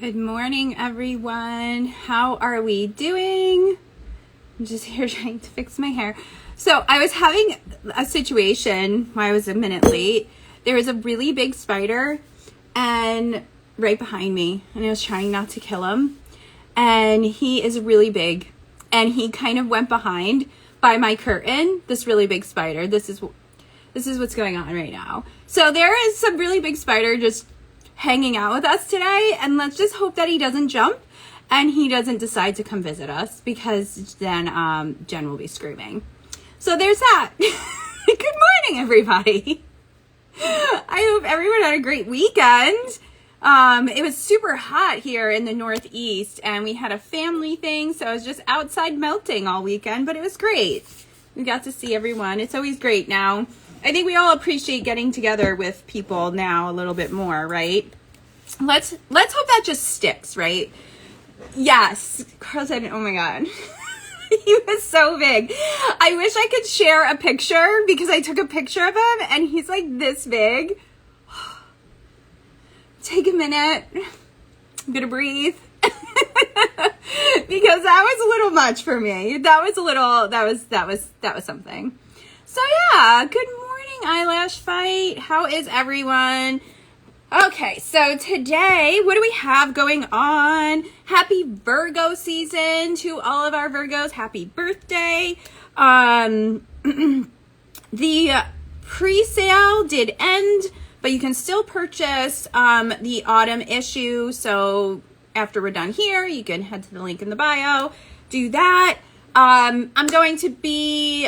Good morning, everyone. How are we doing? I'm just here trying to fix my hair. So I was having a situation where I was a minute late. There was a really big spider and right behind me, and I was trying not to kill him. And he is really big, and he kind of went behind by my curtain. This really big spider. This is what's going on right now. So there is some really big spider just hanging out with us today, and let's just hope that he doesn't jump and he doesn't decide to come visit us, because then Jen will be screaming. So there's that. Good morning, everybody. I hope everyone had a great weekend. It was super hot here in the Northeast, and we had a family thing, so I was just outside melting all weekend, but it was great. We got to see everyone. It's always great now. I think we all appreciate getting together with people now a little bit more, right? Let's hope that just sticks, right? Yes. Carl said, oh my God. He was so big. I wish I could share a picture, because I took a picture of him and he's like this big. Take a minute. I'm gonna breathe. Because that was a little much for me. That was something. So yeah, good morning, Eyelash Fight. How is everyone? Okay, so today, what do we have going on? Happy Virgo season to all of our Virgos. Happy birthday. The pre-sale did end, but you can still purchase the autumn issue. So after we're done here, you can head to the link in the bio, do that. I'm going to be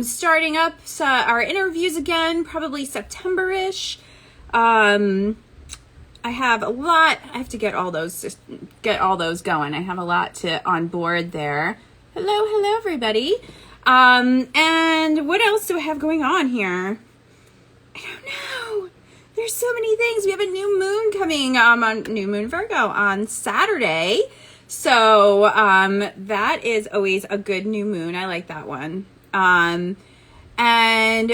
starting up our interviews again, probably September-ish. I have a lot. I have to get all those going. I have a lot to on board there. Hello, everybody. And what else do I have going on here? I don't know. There's so many things. We have a new moon coming on New Moon Virgo on Saturday. So that is always a good new moon. I like that one. And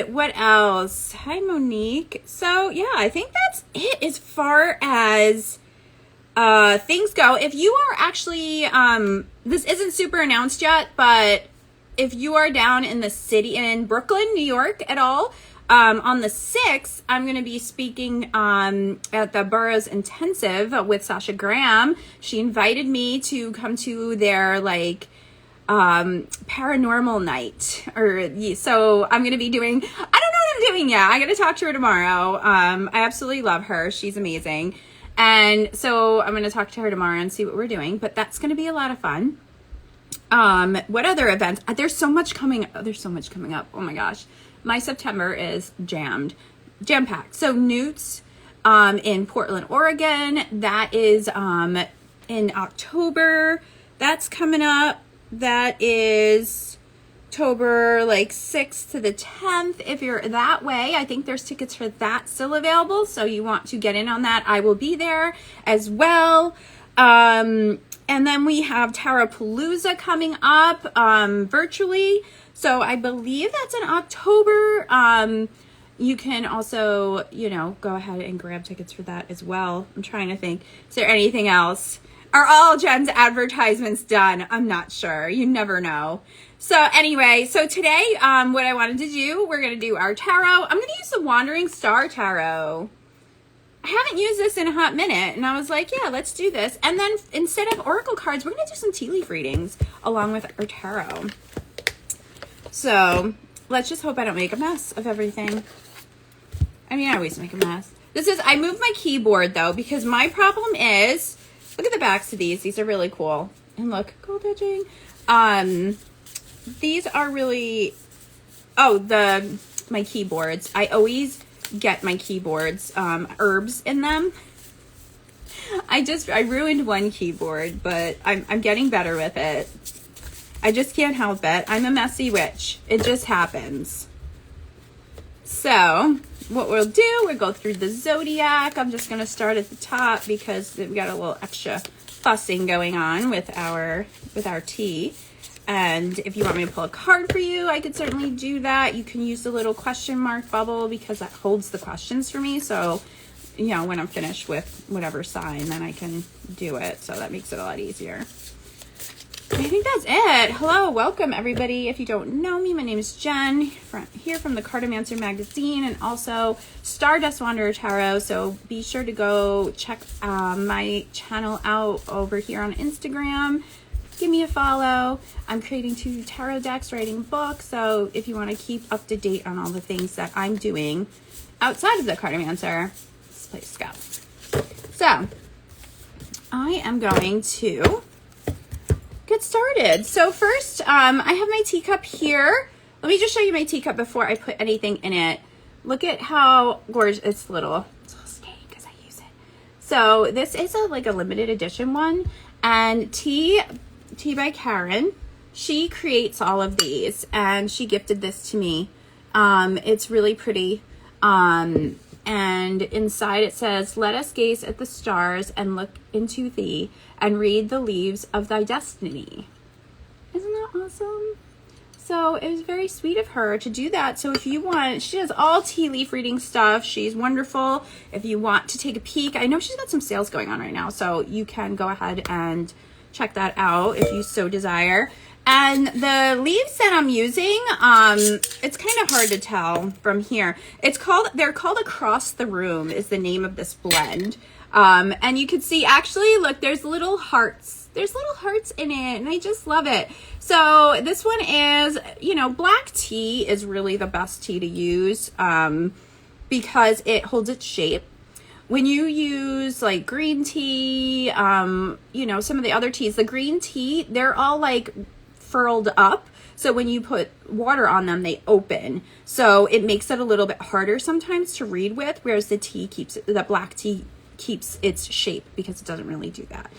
what else? Hi, Monique. So yeah, I think that's it as far as things go. If you are actually, this isn't super announced yet, but if you are down in the city, in Brooklyn, New York at all, on the 6th, I'm going to be speaking at the Burroughs Intensive with Sasha Graham. She invited me to come to their paranormal night, so I'm going to be doing, I don't know what I'm doing yet. I got to talk to her tomorrow. I absolutely love her. She's amazing. And so I'm going to talk to her tomorrow and see what we're doing, but that's going to be a lot of fun. What other events? There's so much coming up. Oh my gosh. My September is jam-packed. So Newt's in Portland, Oregon. That is in October. That's coming up. That is October 6th to the 10th. If you're that way, I think there's tickets for that still available. So you want to get in on that. I will be there as well. And then we have Tarapalooza coming up virtually. So I believe that's in October. You can also, go ahead and grab tickets for that as well. I'm trying to think. Is there anything else? Are all Jen's advertisements done? I'm not sure. You never know. So anyway, so today, what I wanted to do, we're going to do our tarot. I'm going to use the Wandering Star Tarot. I haven't used this in a hot minute, and I was like, yeah, let's do this. And then instead of oracle cards, we're going to do some tea leaf readings along with our tarot. So let's just hope I don't make a mess of everything. I mean, I always make a mess. I moved my keyboard though, because my problem is, look at the backs of these. These are really cool. And look, gold edging. These are really, my keyboards. I always get my keyboards, herbs in them. I ruined one keyboard, but I'm getting better with it. I just can't help it. I'm a messy witch. It just happens. So what we'll do, we'll go through the zodiac. I'm just going to start at the top because we got a little extra fussing going on with our tea. And if you want me to pull a card for you, I could certainly do that. You can use the little question mark bubble because that holds the questions for me. So you know, when I'm finished with whatever sign, then I can do it. So that makes it a lot easier. I think that's it. Hello, welcome everybody. If you don't know me, my name is Jen, here from the Cartomancer magazine and also Stardust Wanderer Tarot. So be sure to go check my channel out over here on Instagram. Give me a follow. I'm creating 2 tarot decks, writing books. So if you want to keep up to date on all the things that I'm doing outside of the Cartomancer, this place to go. So I am going to get started. So first, I have my teacup here. Let me just show you my teacup before I put anything in it. Look at how gorgeous. It's little stained because I use it. So this is like a limited edition one, and Tea by Karen, she creates all of these, and she gifted this to me. It's really pretty. And inside it says, "Let us gaze at the stars and look into thee and read the leaves of thy destiny." Isn't that awesome? So it was very sweet of her to do that. So if you want, she does all tea leaf reading stuff. She's wonderful. If you want to take a peek, I know she's got some sales going on right now, so you can go ahead and check that out if you so desire. And the leaves that I'm using, it's kind of hard to tell from here. They're called Across the Room is the name of this blend. And you can see, actually, look, there's little hearts. There's little hearts in it, and I just love it. So this one is, you know, black tea is really the best tea to use, because it holds its shape. When you use like green tea, you know, some of the other teas, the green tea, they're all like furled up, so when you put water on them, they open, so it makes it a little bit harder sometimes to read with, whereas the black tea keeps its shape because it doesn't really do that.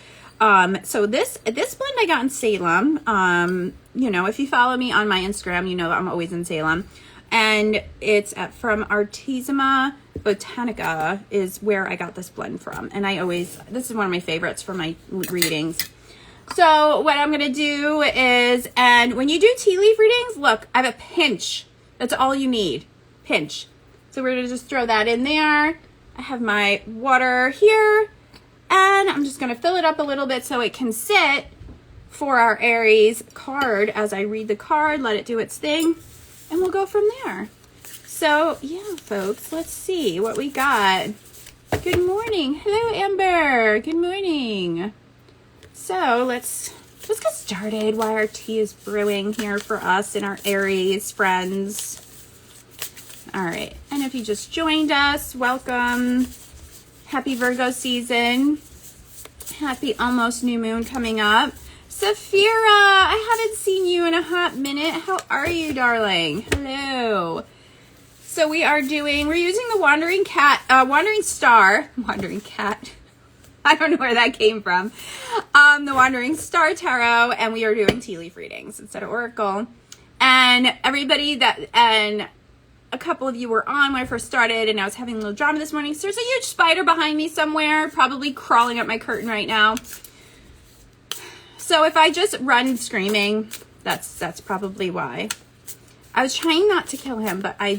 So this blend I got in Salem. You know, if you follow me on my Instagram, you know that I'm always in Salem, and it's from Artesima Botanica is where I got this blend from, and this is one of my favorites for my readings. So what I'm going to do is, and when you do tea leaf readings, look, I have a pinch. That's all you need. Pinch. So we're going to just throw that in there. I have my water here, and I'm just going to fill it up a little bit so it can sit for our Aries card as I read the card, let it do its thing, and we'll go from there. So yeah, folks, let's see what we got. Good morning. Hello, Amber. Good morning. So let's get started while our tea is brewing here for us and our Aries friends. All right, and if you just joined us, welcome. Happy Virgo season. Happy almost new moon coming up. Safira, I haven't seen you in a hot minute. How are you, darling? Hello. So we're using the Wandering Star. I don't know where that came from. The Wandering Star Tarot, and we are doing tea leaf readings instead of Oracle. And and a couple of you were on when I first started, and I was having a little drama this morning. So there's a huge spider behind me somewhere, probably crawling up my curtain right now. So if I just run screaming, that's probably why. I was trying not to kill him, but I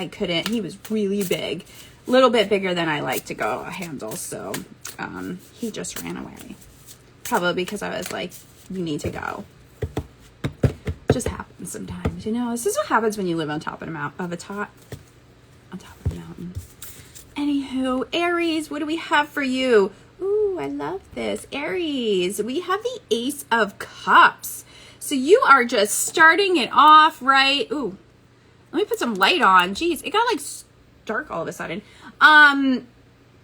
couldn't. He was really big. A little bit bigger than I like to go handle, so he just ran away. Probably because I was like, you need to go. Just happens sometimes, you know. This is what happens when you live on top of a mountain. Anywho, Aries, what do we have for you? Ooh, I love this. Aries, we have the Ace of Cups. So you are just starting it off right. Ooh, let me put some light on. Jeez, it got like dark all of a sudden.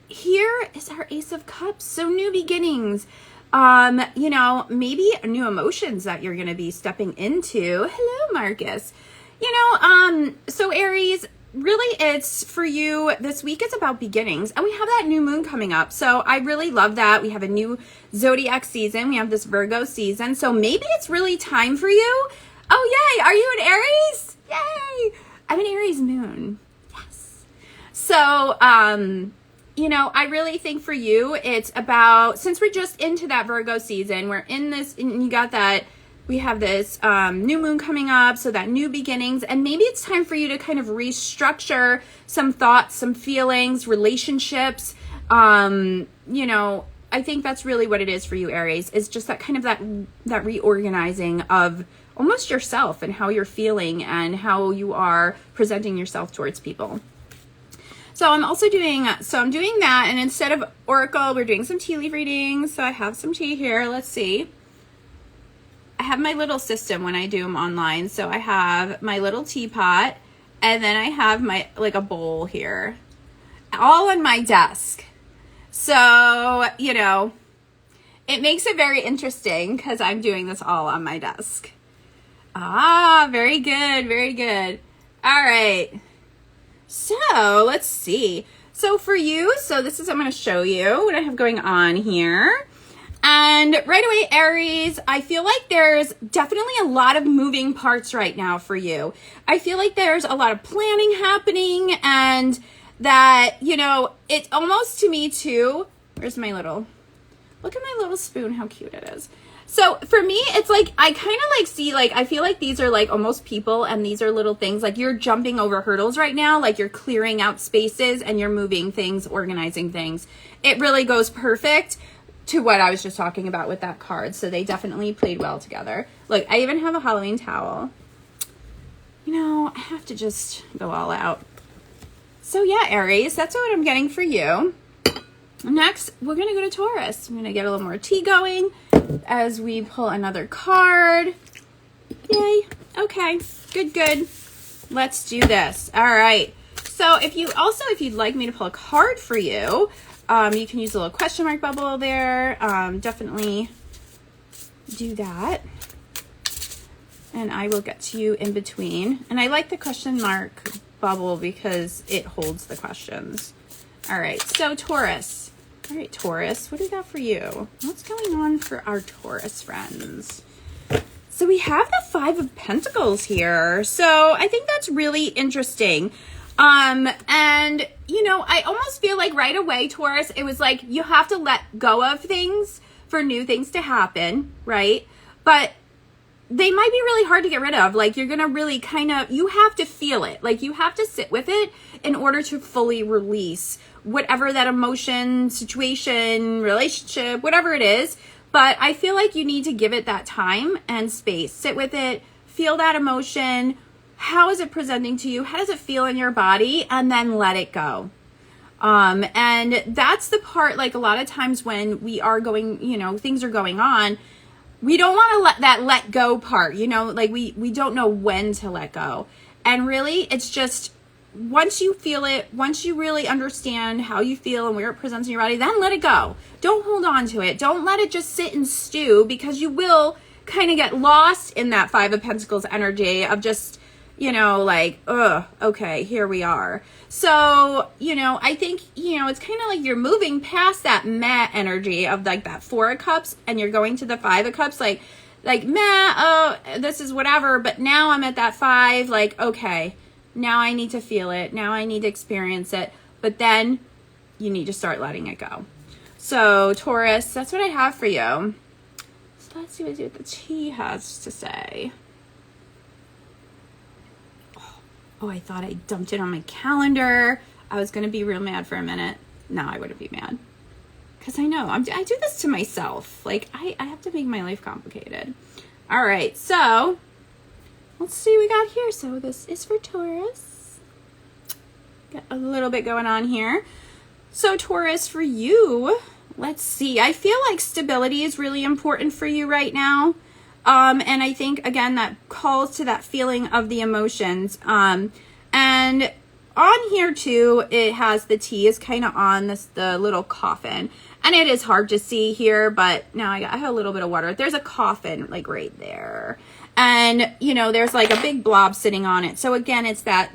Here is our Ace of Cups. So new beginnings. You know, maybe new emotions that you're going to be stepping into. Hello, Marcus. You know, so Aries, really it's for you this week. It's about beginnings, and we have that new moon coming up. So I really love that. We have a new zodiac season. We have this Virgo season. So maybe it's really time for you. Oh, yay. Are you an Aries? Yay. I'm an Aries moon. Yes. So, you know, I really think for you, it's about, since we're just into that Virgo season, we're in this, and you got that, we have this new moon coming up, so that new beginnings, and maybe it's time for you to kind of restructure some thoughts, some feelings, relationships, You know, I think that's really what it is for you, Aries, is just that kind of that reorganizing of almost yourself and how you're feeling and how you are presenting yourself towards people. So I'm doing that, and instead of oracle, we're doing some tea leaf readings. So I have some tea here. Let's see. I have my little system when I do them online. So I have my little teapot, and then I have my, like, a bowl here, all on my desk. So, you know, it makes it very interesting because I'm doing this all on my desk. Ah, very good, very good. All right. So let's see. So for you, I'm going to show you what I have going on here. And right away, Aries, I feel like there's definitely a lot of moving parts right now for you. I feel like there's a lot of planning happening, and that, you know, it's almost to me too. Where's my little, look at my little spoon, how cute it is. So for me, it's like, I kind of like see, like, I feel like these are like almost people, and these are little things, like you're jumping over hurdles right now, like you're clearing out spaces and you're moving things, organizing things. It really goes perfect to what I was just talking about with that card. So they definitely played well together. Look, I even have a Halloween towel. You know, I have to just go all out. So yeah, Aries, that's what I'm getting for you. Next, we're going to go to Taurus. I'm going to get a little more tea going as we pull another card. Yay. Okay, good. Let's do this. All right. So if you'd like me to pull a card for you, you can use a little question mark bubble there. Definitely do that. And I will get to you in between. And I like the question mark bubble because it holds the questions. All right, so Taurus. All right, Taurus, what do we got for you? What's going on for our Taurus friends? So we have the Five of Pentacles here. So I think that's really interesting. And, you know, I almost feel like right away, Taurus, it was like you have to let go of things for new things to happen, right? But they might be really hard to get rid of. Like, you're going to really you have to feel it. Like, you have to sit with it in order to fully release whatever that emotion, situation, relationship, whatever it is. But I feel like you need to give it that time and space. Sit with it, feel that emotion. How is it presenting to you? How does it feel in your body? And then let it go. And that's the part, like, a lot of times when we are going, you know, things are going on, we don't want to let that let go part, you know, like we don't know when to let go. And really, it's just once you feel it, once you really understand how you feel and where it presents in your body, then let it go. Don't hold on to it. Don't let it just sit and stew, because you will kind of get lost in that Five of Pentacles energy of just, you know, like, okay, here we are. So, you know, I think, you know, it's kind of like you're moving past that meh energy of like that Four of Cups, and you're going to the Five of Cups, like meh, oh, this is whatever. But now I'm at that five, like, okay, now I need to feel it. Now I need to experience it. But then you need to start letting it go. So Taurus, that's what I have for you. So let's see what the tea has to say. Oh, I thought I dumped it on my calendar. I was going to be real mad for a minute. No, I wouldn't be mad. Because I know, I do this to myself. Like, I have to make my life complicated. All right, so let's see what we got here. So this is for Taurus. Got a little bit going on here. So Taurus, for you, let's see. I feel like stability is really important for you right now. And I think, again, that calls to that feeling of the emotions. And on here too, it has the tea is kind of on the little coffin, and it is hard to see here, but now I have a little bit of water. There's a coffin like right there, and you know, there's like a big blob sitting on it. So again, it's that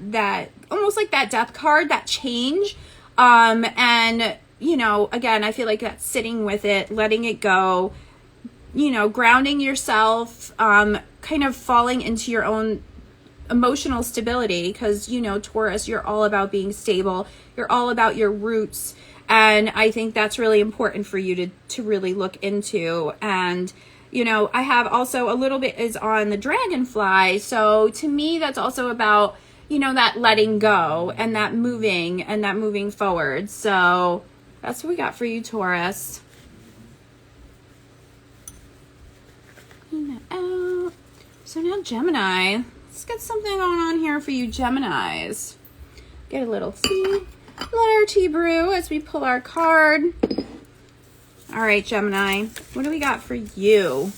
almost like that death card, that change. And you know, again, I feel like that's sitting with it, letting it go, you know, grounding yourself, kind of falling into your own emotional stability, because, you know, Taurus, you're all about being stable. You're all about your roots. And I think that's really important for you to really look into. And, you know, I have also a little bit is on the dragonfly. So to me, that's also about, you know, that letting go and that moving forward. So That's what we got for you, Taurus. Clean that out. So now Gemini. Let's get something going on here for you Geminis. Get a little tea. Let our tea brew as we pull our card. All right, Gemini. What do we got for you?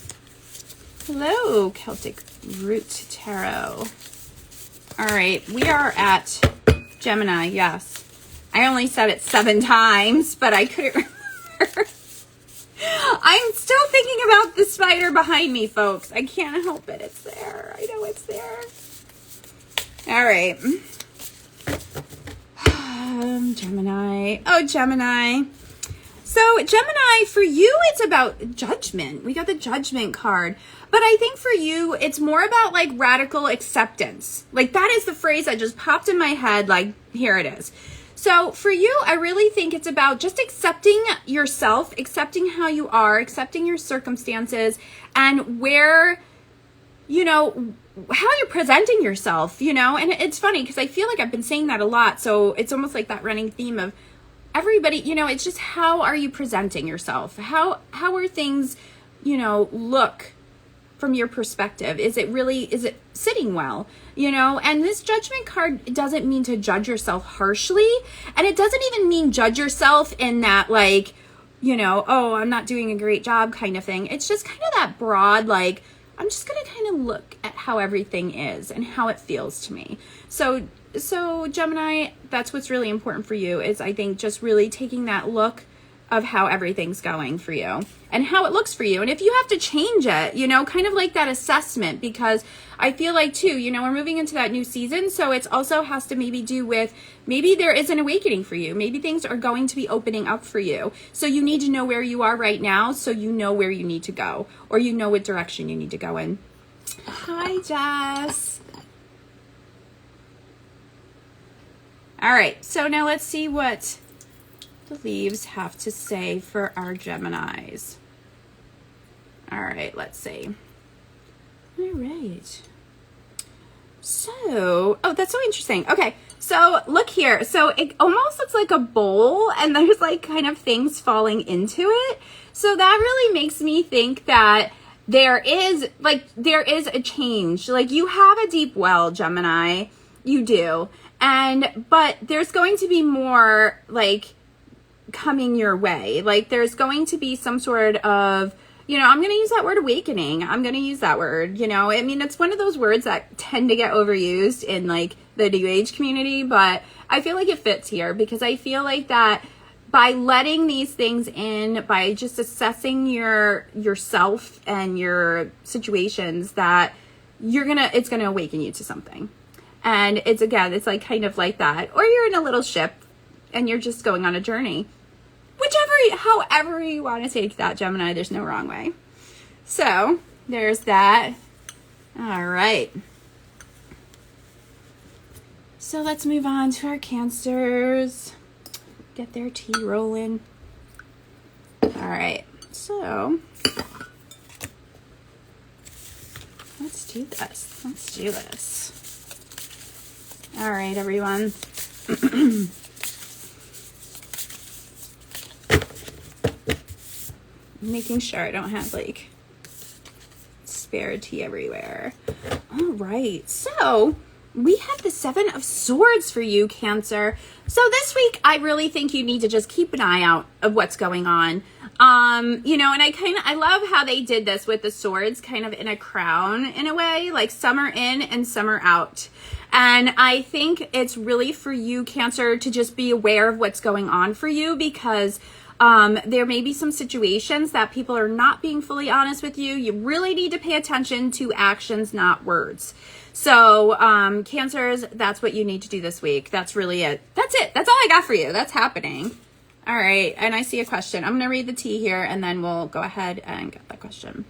Hello, Celtic Root Tarot. All right, we are at Gemini, yes. I only said it 7 times, but I couldn't remember. I'm still thinking about the spider behind me, folks. I can't help it. It's there. I know it's there. All right. Gemini. Oh, Gemini. So, Gemini, for you, it's about judgment. We got the judgment card. But I think for you, it's more about like radical acceptance. Like that is the phrase that just popped in my head. Like, here it is. So for you, I really think it's about just accepting yourself, accepting how you are, accepting your circumstances, and where, you know, how you're presenting yourself, you know. And it's funny because I feel like I've been saying that a lot. So it's almost like that running theme of everybody, you know, it's just how are you presenting yourself? How are things, you know, look from your perspective? Is it sitting well, you know? And this judgment card doesn't mean to judge yourself harshly. And it doesn't even mean judge yourself in that like, you know, oh, I'm not doing a great job kind of thing. It's just kind of that broad, like, I'm just going to kind of look at how everything is and how it feels to me. So Gemini, that's what's really important for you is I think just really taking that look of how everything's going for you and how it looks for you. And if you have to change it, you know, kind of like that assessment, because I feel like too, you know, we're moving into that new season. So it's also has to maybe do with, maybe there is an awakening for you. Maybe things are going to be opening up for you. So you need to know where you are right now. So you know where you need to go, or you know what direction you need to go in. Hi, Jess. All right. So now let's see what the leaves have to say for our Geminis. All right, let's see. All right. So, oh, that's so interesting. Okay, so look here. So it almost looks like a bowl and there's like kind of things falling into it. So that really makes me think that there is a change. Like you have a deep well, Gemini, you do. But there's going to be more like coming your way. Like there's going to be some sort of, you know, I'm going to use that word awakening. I'm going to use that word, you know, I mean, it's one of those words that tend to get overused in like the new age community, but I feel like it fits here because I feel like that by letting these things in, by just assessing yourself and your situations, that it's going to awaken you to something. And it's like kind of like that, or you're in a little ship and you're just going on a journey. However you want to take that, Gemini, there's no wrong way. So there's that. All right. So let's move on to our Cancers. Get their tea rolling. All right. So let's do this. All right, everyone. Making sure I don't have like spare tea everywhere. All right, so we have the 7 of Swords for you, Cancer. So this week, I really think you need to just keep an eye out of what's going on. You know, and I love how they did this with the swords kind of in a crown in a way, like some are in and some are out. And I think it's really for you, Cancer, to just be aware of what's going on for you, because there may be some situations that people are not being fully honest with you. You really need to pay attention to actions, not words. So, Cancers, that's what you need to do this week. That's really it. That's it. That's all I got for you. That's happening. All right. And I see a question. I'm going to read the tea here and then we'll go ahead and get that question.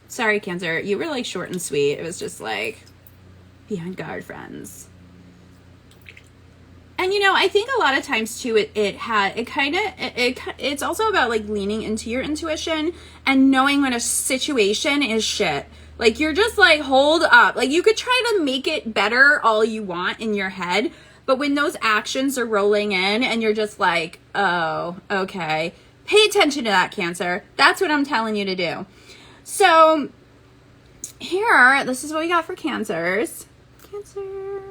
Sorry, Cancer. You were like short and sweet. It was just like, be on guard, friends. And, you know, I think a lot of times too, it's also about like leaning into your intuition and knowing when a situation is shit. Like you're just like, hold up. Like you could try to make it better all you want in your head, But when those actions are rolling in and you're just like, oh, okay, pay attention to that, Cancer. That's what I'm telling you to do. So here, this is what we got for Cancers. Cancer.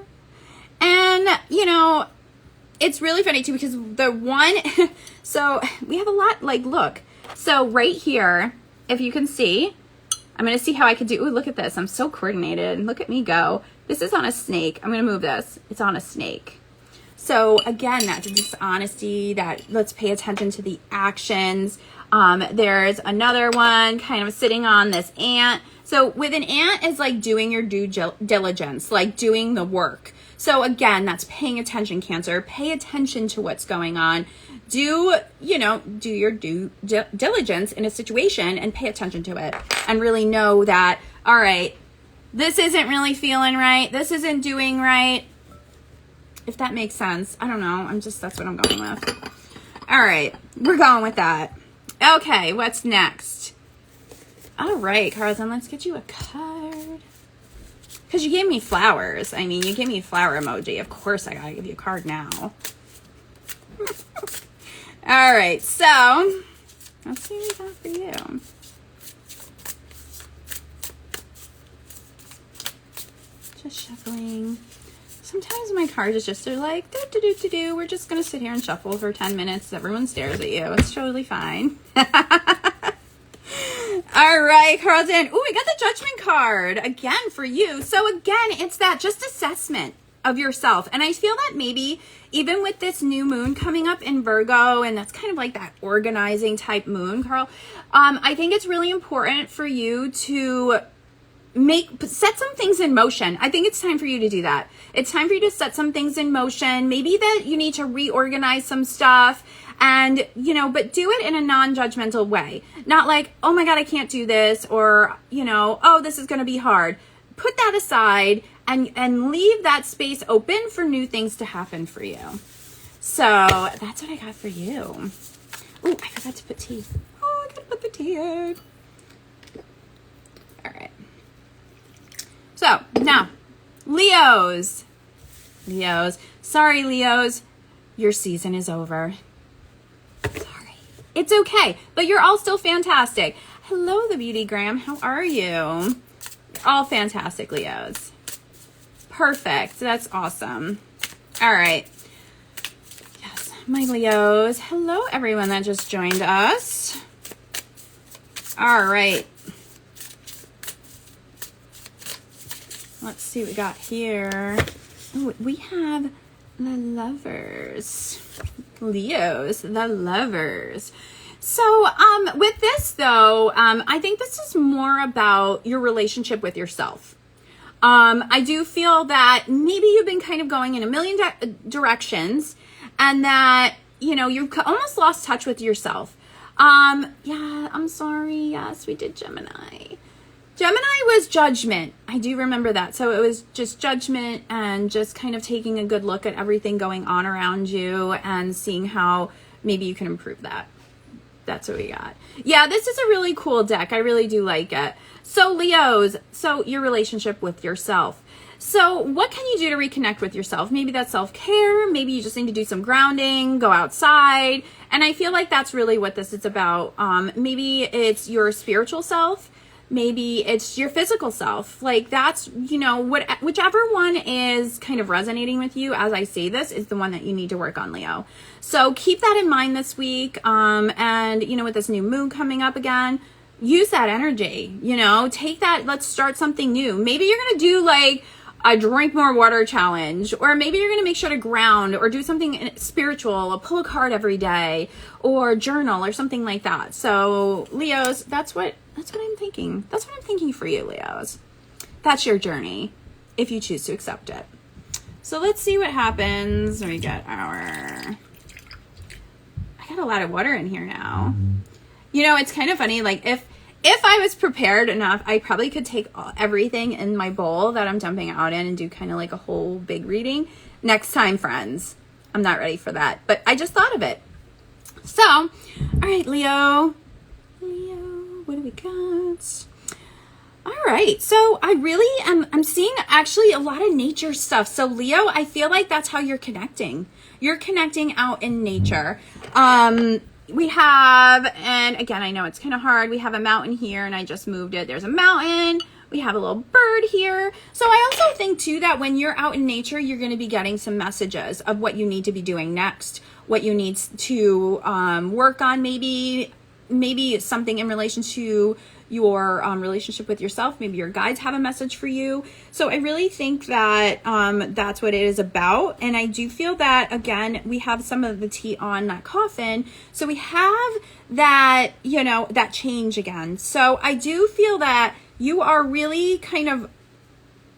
And, you know, it's really funny too because the one, so we have a lot, like, look. So right here, if you can see, I'm going to see how I could do, ooh, look at this. I'm so coordinated. Look at me go. This is on a snake. I'm going to move this. It's on a snake. So again, that dishonesty, that let's pay attention to the actions. There's another one kind of sitting on this ant. So with an ant is like doing your due diligence, like doing the work. So again, that's paying attention, Cancer. Pay attention to what's going on. Do your due diligence in a situation and pay attention to it and really know that, all right, this isn't really feeling right. This isn't doing right. If that makes sense. I don't know. That's what I'm going with. All right. We're going with that. Okay. What's next? All right, Carlton, let's get you a card. Because you gave me flowers. I mean, you gave me a flower emoji. Of course I gotta give you a card now. All right, so let's see what we got for you. Just shuffling. Sometimes my cards just are like, do. We're just going to sit here and shuffle for 10 minutes. Everyone stares at you. It's totally fine. All right, Carlton. Ooh, we got the Judgment card again for you. So again, it's that just assessment of yourself. And I feel that maybe even with this new moon coming up in Virgo, and that's kind of like that organizing type moon, Carl, I think it's really important for you to set some things in motion. I think it's time for you to do that. It's time for you to set some things in motion. Maybe that you need to reorganize some stuff and, but do it in a non-judgmental way. Not like, oh my God, I can't do this, or, oh, this is going to be hard. Put that aside and leave that space open for new things to happen for you. So that's what I got for you. Oh, I forgot to put tea. Oh, I gotta put the tea in. All right. So now, Leos. Sorry, Leos. Your season is over. Sorry. It's okay, but you're all still fantastic. Hello, the Beauty Graham. How are you? All fantastic, Leos. Perfect. That's awesome. All right. Yes, my Leos. Hello, everyone that just joined us. All right. Let's see what we got here. Oh, we have the Lovers. Leos, the Lovers. So with this, though, I think this is more about your relationship with yourself. I do feel that maybe you've been kind of going in a million directions and that, you've almost lost touch with yourself. Yeah, I'm sorry. Yes, we did Gemini. Gemini was judgment. I do remember that. So it was just judgment and just kind of taking a good look at everything going on around you and seeing how maybe you can improve that. That's what we got. Yeah, this is a really cool deck. I really do like it. So Leos, so your relationship with yourself. So what can you do to reconnect with yourself? Maybe that's self-care. Maybe you just need to do some grounding, go outside. And I feel like that's really what this is about. Maybe it's your spiritual self. Maybe it's your physical self. Like that's, whichever one is kind of resonating with you as I say this is the one that you need to work on, Leo. So keep that in mind this week. And, with this new moon coming up again, use that energy, take that. Let's start something new. Maybe you're going to do like a drink more water challenge, or maybe you're going to make sure to ground or do something spiritual, pull a card every day or journal or something like that. So Leos, that's what I'm thinking. That's what I'm thinking for you, Leos. That's your journey if you choose to accept it. So let's see what happens. We got I got a lot of water in here now. It's kind of funny. Like if I was prepared enough, I probably could take everything in my bowl that I'm dumping out in and do kind of like a whole big reading. Next time, friends. I'm not ready for that, but I just thought of it. So, all right, Leo. What do we got? All right, so I really I'm seeing actually a lot of nature stuff. So Leo, I feel like that's how you're connecting. You're connecting out in nature. We have, and again, I know it's kind of hard. We have a mountain here, and I just moved it. There's a mountain. We have a little bird here. So I also think too that when you're out in nature, you're going to be getting some messages of what you need to be doing next, what you need to work on, maybe something in relation to your relationship with yourself. Maybe your guides have a message for you. So I really think that that's what it is about. And I do feel that, again, we have some of the tea on that coffin. So we have that, you know, that change again. So I do feel that you are really kind of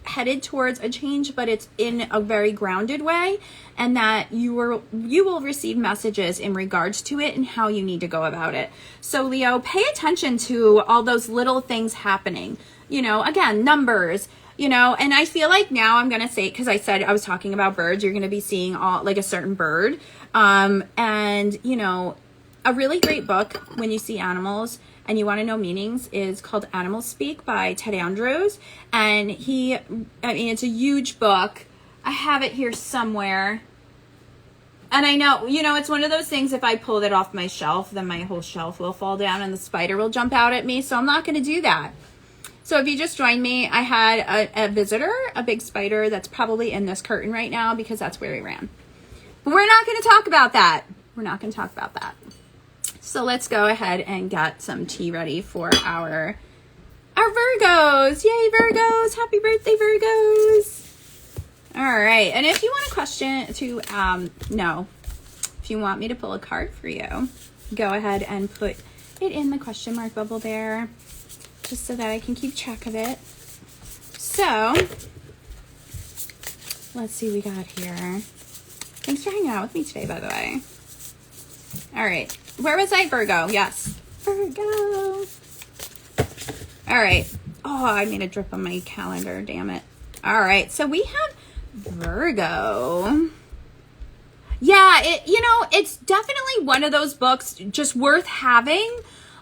headed towards a change, but it's in a very grounded way, and that you will receive messages in regards to it and how you need to go about it. So Leo, pay attention to all those little things happening, you know, again, numbers, you know, and I feel like now I'm going to say, because I said I was talking about birds, you're going to be seeing all like a certain bird. And you know, a really great book when you see animals and you want to know meanings is called Animal Speak by Ted Andrews. And it's a huge book. I have it here somewhere. And I know, you know, it's one of those things, if I pull it off my shelf, then my whole shelf will fall down and the spider will jump out at me. So I'm not going to do that. So if you just joined me, I had a visitor, a big spider that's probably in this curtain right now because that's where he ran. But we're not going to talk about that. We're not going to talk about that. So let's go ahead and get some tea ready for our Virgos. Yay, Virgos. Happy birthday, Virgos. All right. And if you want a question to, if you want me to pull a card for you, go ahead and put it in the question mark bubble there, just so that I can keep track of it. So let's see what we got here. Thanks for hanging out with me today, by the way. All right. Where was I? Virgo. Yes. Virgo. All right. Oh, I made a drip on my calendar. Damn it. All right. So we have Virgo. Yeah, it's definitely one of those books just worth having.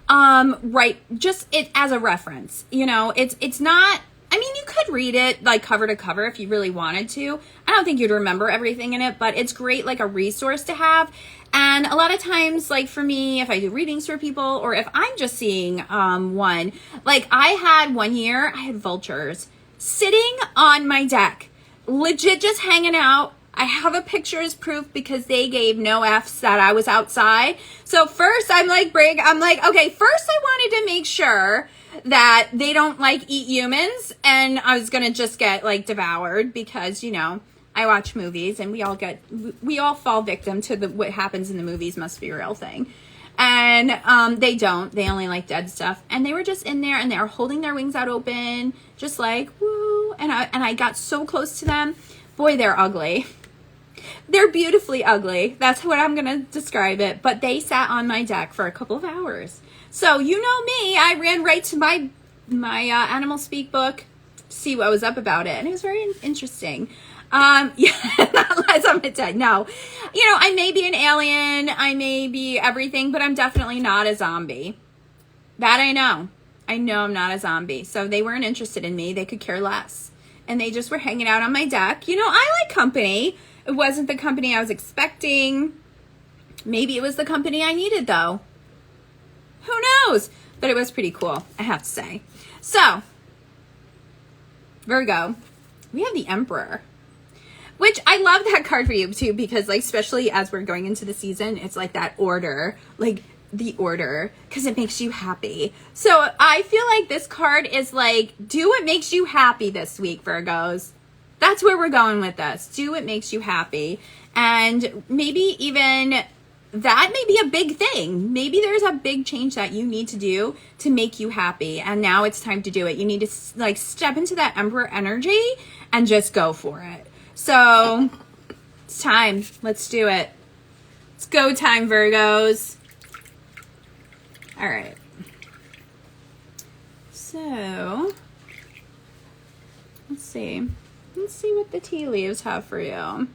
Right. Just it as a reference. You know, it's not, I mean, you could read it like cover to cover if you really wanted to. I don't think you'd remember everything in it, but it's great, like a resource to have. And a lot of times, like for me, if I do readings for people or if I'm just seeing one, like I had one year, I had vultures sitting on my deck, legit just hanging out. I have a picture as proof because they gave no F's that I was outside. So first I'm like, okay, first I wanted to make sure that they don't like eat humans, and I was going to just get like devoured because, you know, I watch movies and we all fall victim to what happens in the movies must be a real thing. And they don't. They only like dead stuff. And they were just in there and they were holding their wings out open, just like, woo. And I got so close to them. Boy, they're ugly. They're beautifully ugly. That's what I'm going to describe it. But they sat on my deck for a couple of hours. So you know me, I ran right to my Animal Speak book to see what was up about it. And it was very interesting. Yeah, not less I'm a dead. No, you know, I may be an alien, I may be everything, but I'm definitely not a zombie. That I know. I know I'm not a zombie. So they weren't interested in me. They could care less. And they just were hanging out on my deck. You know, I like company. It wasn't the company I was expecting. Maybe it was the company I needed, though. Who knows? But it was pretty cool, I have to say. So, Virgo, we have the Emperor. Which I love that card for you too, because like, especially as we're going into the season, it's like that order, like the order, because it makes you happy. So I feel like this card is like, do what makes you happy this week, Virgos. That's where we're going with this. Do what makes you happy. And maybe even that may be a big thing. Maybe there's a big change that you need to do to make you happy. And now it's time to do it. You need to like step into that Emperor energy and just go for it. So it's time. Let's do it. It's go time, Virgos. All right. So let's see. Let's see what the tea leaves have for you. All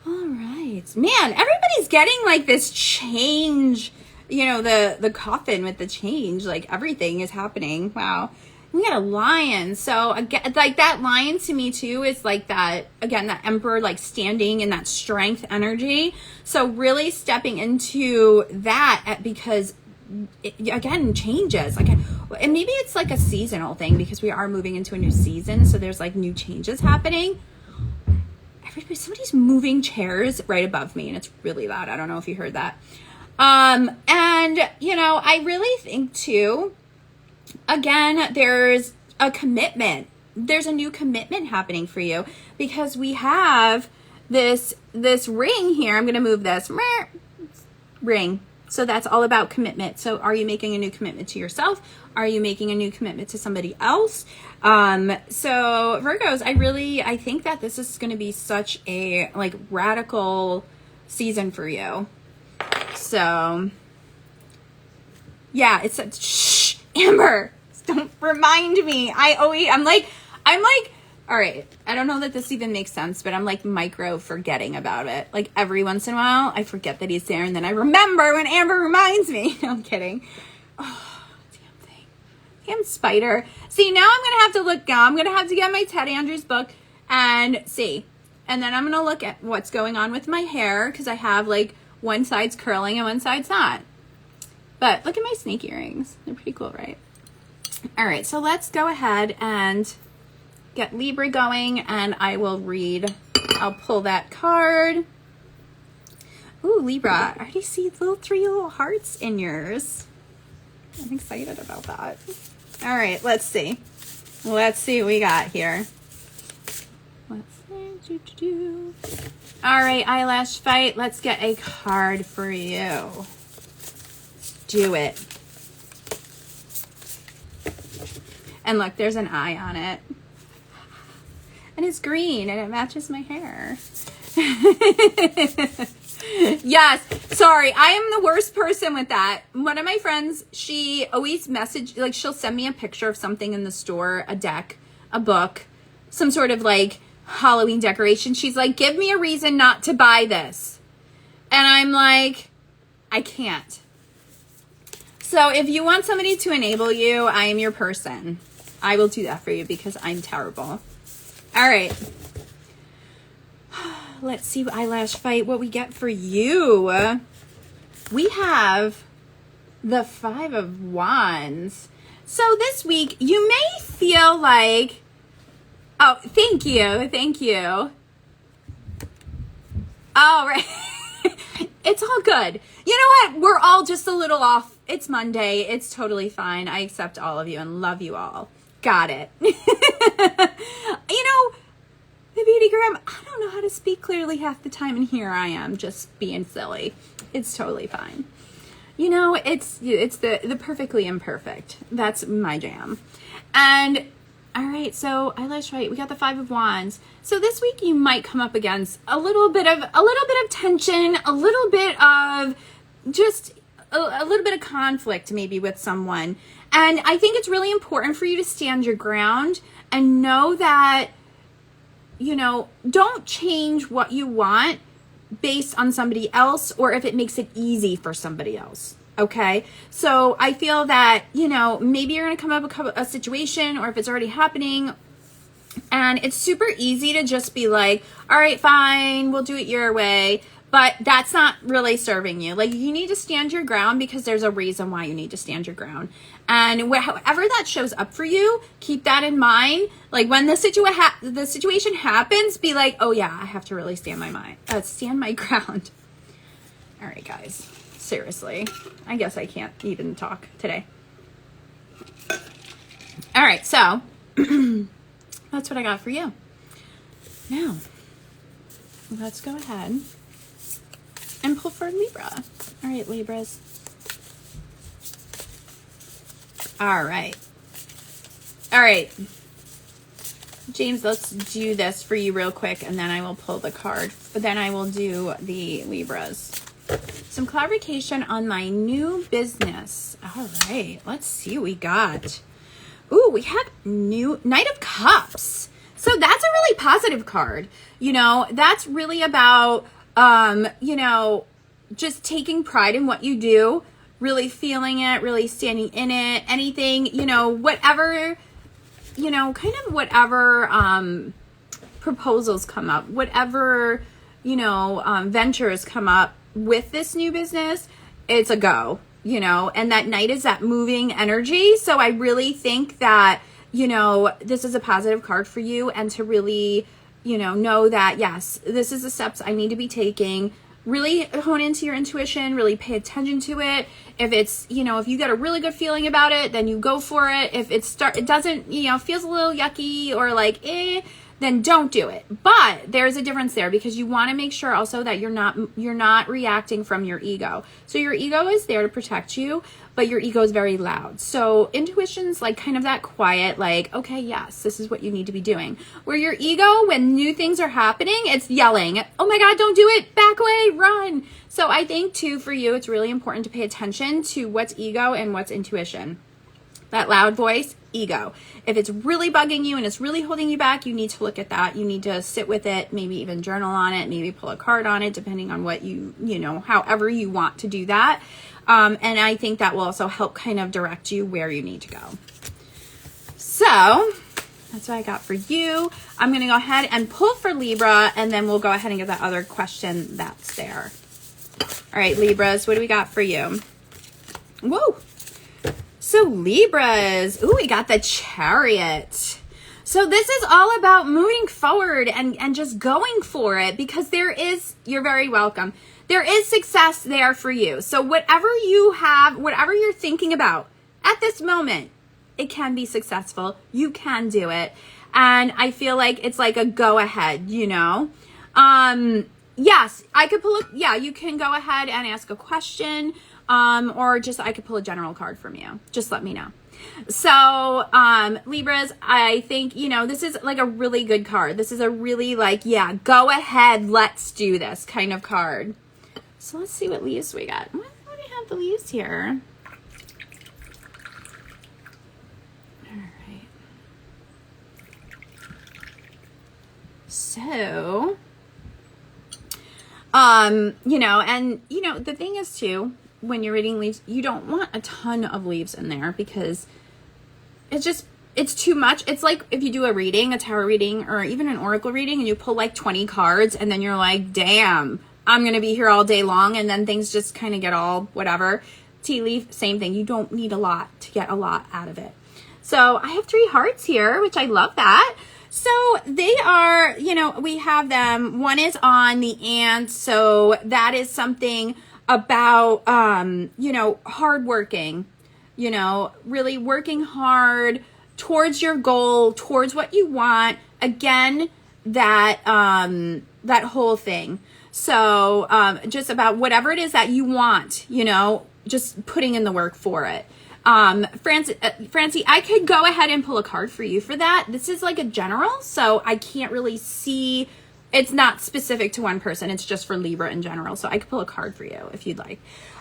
right. Man, everybody's getting like this change the coffin with the change, like everything is happening. Wow. We got a lion. So again, like that lion to me too is like that, again, that emperor, like standing in that strength energy. So really stepping into that because it, again, changes. Like, and maybe it's like a seasonal thing because we are moving into a new season. So there's like new changes happening. Somebody's moving chairs right above me and it's really loud. I don't know if you heard that. And I really think too, again, there's a commitment. There's a new commitment happening for you because we have this ring here. I'm going to move this ring. So that's all about commitment. So are you making a new commitment to yourself? Are you making a new commitment to somebody else? So Virgos, I think that this is going to be such a like radical season for you. So yeah, it's a shh, Amber, don't remind me. I'm like, all right, I don't know that this even makes sense, but I'm like micro forgetting about it. Like every once in a while, I forget that he's there and then I remember when Amber reminds me. No, I'm kidding. Oh, damn thing. Damn spider. See, now I'm going to have to look down. I'm going to have to get my Ted Andrews book and see. And then I'm going to look at what's going on with my hair because I have like one side's curling and one side's not. But look at my snake earrings. They're pretty cool, right? All right, so let's go ahead and get Libra going and I will read. I'll pull that card. Ooh, Libra, I already see three little hearts in yours. I'm excited about that. All right, let's see. Let's see what we got here. Let's see. All right, eyelash fight. Let's get a card for you. Do it. And look, there's an eye on it. And it's green and it matches my hair. Yes, sorry, I am the worst person with that. One of my friends, she always she'll send me a picture of something in the store, a deck, a book, some sort of like Halloween decoration. She's like, give me a reason not to buy this. And I'm like, I can't. So if you want somebody to enable you, I am your person. I will do that for you because I'm terrible. All right. Let's see what eyelash fight, what we get for you. We have the 5 of Wands. So this week you may feel like, oh, thank you. Thank you. All right. It's all good. You know what? We're all just a little off. It's Monday. It's totally fine. I accept all of you and love you all. Got it. You know, the Beauty Gram, I don't know how to speak clearly half the time, and here I am just being silly. It's totally fine. You know, it's the perfectly imperfect. That's my jam. And all right, so eyelash fight. We got the 5 of Wands. So this week you might come up against a little bit of tension, a little bit of just a little bit of conflict maybe with someone. And I think it's really important for you to stand your ground and know that, you know, don't change what you want based on somebody else or if it makes it easy for somebody else. Okay. So I feel that, you know, maybe you're going to come up with a situation, or if it's already happening and it's super easy to just be like, all right, fine, we'll do it your way. But that's not really serving you. Like, you need to stand your ground because there's a reason why you need to stand your ground. And however that shows up for you, keep that in mind. Like, when the situation happens, be like, oh yeah, I have to really stand my ground. All right, guys. Seriously. I guess I can't even talk today. All right, so that's what I got for you. Now, let's go ahead and pull for Libra. All right, Libras. All right. All right. James, let's do this for you real quick, and then I will pull the card. But then I will do the Libras. Some clarification on my new business. All right. Let's see what we got. Ooh, we have new Knight of Cups. So that's a really positive card. You know, that's really about, you know, just taking pride in what you do, really feeling it, really standing in it, anything, you know, whatever, you know, kind of whatever proposals come up, whatever, you know, ventures come up with this new business, it's a go, you know, and that Knight is that moving energy. So I really think that, you know, this is a positive card for you, and to really, you know that, yes, this is the steps I need to be taking. Really hone into your intuition, really pay attention to it. If it's, you know, if you get a really good feeling about it, then you go for it. If it doesn't, you know, feels a little yucky or like, then don't do it. But there's a difference there, because you want to make sure also that you're not reacting from your ego. So your ego is there to protect you, but your ego is very loud. So intuition's like kind of that quiet, like, okay, yes, this is what you need to be doing. Where your ego, when new things are happening, it's yelling, oh my God, don't do it, back away, run. So I think too, for you, it's really important to pay attention to what's ego and what's intuition. That loud voice, ego. If it's really bugging you and it's really holding you back, you need to look at that. You need to sit with it, maybe even journal on it, maybe pull a card on it, depending on what you know, however you want to do that. And I think that will also help kind of direct you where you need to go. So that's what I got for you. I'm going to go ahead and pull for Libra, and then we'll go ahead and get that other question that's there. All right, Libras, what do we got for you? Whoa. So Libras, ooh, we got the Chariot. So this is all about moving forward and just going for it, because you're very welcome. There is success there for you. So whatever you have, whatever you're thinking about at this moment, it can be successful. You can do it. And I feel like it's like a go ahead, you know? Yes, I could you can go ahead and ask a question. Or just I could pull a general card from you. Just let me know. So, Libras, I think, you know, this is like a really good card. This is a really like, yeah, go ahead, let's do this kind of card. So let's see what leaves we got. What do we have the leaves here? All right. So, you know, and, you know, the thing is too, when you're reading leaves, you don't want a ton of leaves in there, because it's too much. It's like if you do a reading, a tarot reading, or even an oracle reading, and you pull like 20 cards, and then you're like, damn, I'm going to be here all day long. And then things just kind of get all whatever. Tea leaf, same thing. You don't need a lot to get a lot out of it. So I have 3 hearts here, which I love that. So they are, you know, we have them. One is on the ant. So that is something about, you know, hardworking, you know, really working hard towards your goal, towards what you want. Again, that whole thing. So, just about whatever it is that you want, you know, just putting in the work for it. Francie, I could go ahead and pull a card for you for that. This is like a general, so I can't really see. It's not specific to one person. It's just for Libra in general. So I could pull a card for you if you'd like.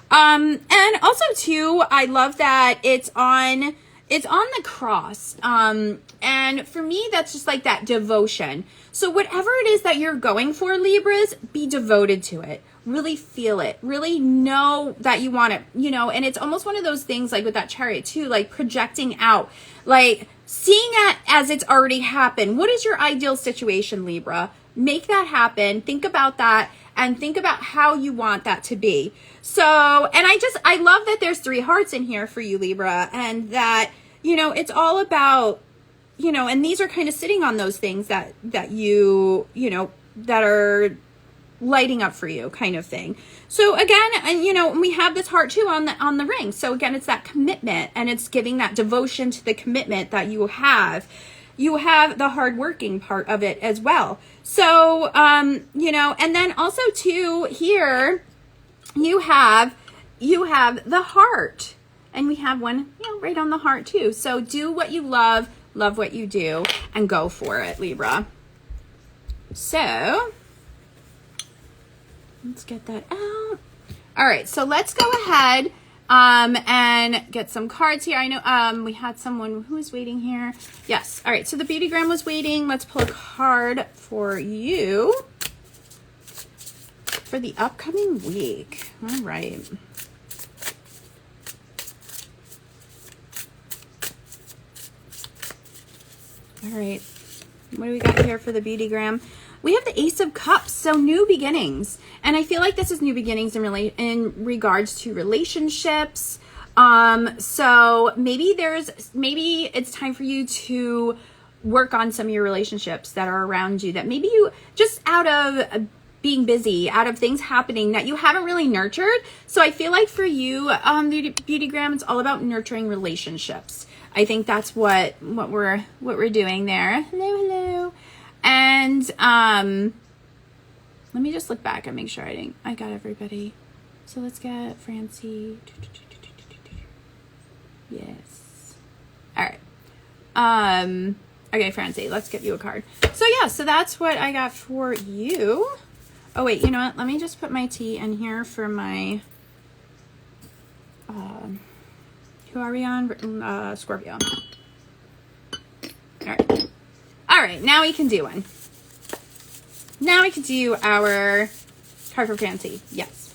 And also too, I love that it's on the cross. And for me, that's just like that devotion. So whatever it is that you're going for, Libras, be devoted to it. Really feel it. Really know that you want it, you know, and it's almost one of those things like with that Chariot too, like projecting out, like seeing it as it's already happened. What is your ideal situation, Libra? Make that happen. Think about that and think about how you want that to be. So, and I love that there's 3 hearts in here for you, Libra, and that, you know, it's all about, you know, and these are kind of sitting on those things that you know, that are lighting up for you kind of thing. So again, and you know, we have this heart too on the ring. So again, it's that commitment, and it's giving that devotion to the commitment that you have. You have the hardworking part of it as well. So, you know, and then also too here, you have the heart, and we have one, you know, right on the heart too. So do what you love what you do, and go for it, Libra. So let's get that out. All right, so let's go ahead and get some cards here. I know we had someone who was waiting here. Yes. All right, so the Beautygram was waiting. Let's pull a card for you for the upcoming week. All right. All right. What do we got here for the beautygram? We have the Ace of Cups, so new beginnings. And I feel like this is new beginnings in regards to relationships. So maybe it's time for you to work on some of your relationships that are around you that maybe you just out of being busy, out of things happening that you haven't really nurtured. So I feel like for you, Beautygram, it's all about nurturing relationships. I think that's what we're doing there. Hello. And let me just look back and make sure I got everybody. So let's get Francie. Yes. All right. Okay, Francie, let's get you a card. So yeah, so that's what I got for you. Oh wait, you know what? Let me just put my tea in here for my who are we on? Scorpio. All right, now we can do one. Now we can do our card for Francie. Yes.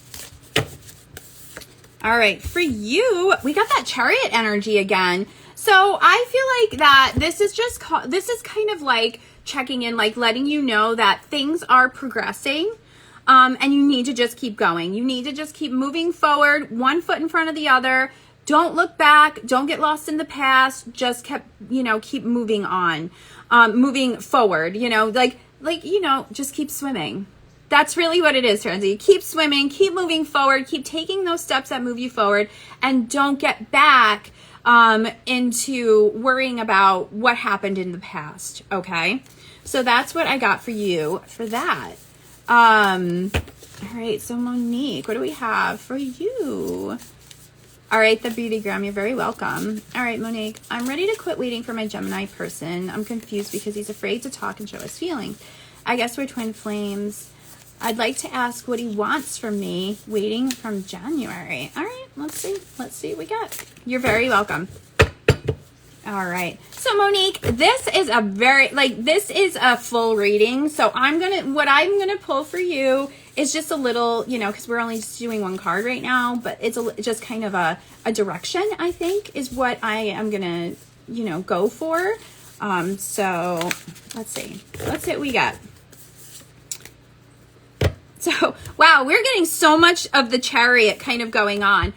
All right, for you, we got that Chariot energy again. So I feel like that this is kind of like checking in, like letting you know that things are progressing, and you need to just keep going. You need to just keep moving forward, one foot in front of the other. Don't look back. Don't get lost in the past. Just keep moving on, moving forward. Just keep swimming. That's really what it is, Francie. Keep swimming, keep moving forward, keep taking those steps that move you forward, and don't get back into worrying about what happened in the past, okay? So that's what I got for you for that. All right, so Monique, what do we have for you? All right, the Beautygram, you're very welcome. All right, Monique, I'm ready to quit waiting for my Gemini person. I'm confused because he's afraid to talk and show his feelings. I guess we're twin flames. I'd like to ask what he wants from me waiting from January. All right, let's see what we got. You're very welcome. All right. So Monique, this is a full reading. So what I'm going to pull for you is just a little, cause we're only just doing one card right now, but it's just kind of a direction, I think, is what I am going to, go for. So let's see what we got. So, wow, we're getting so much of the Chariot kind of going on.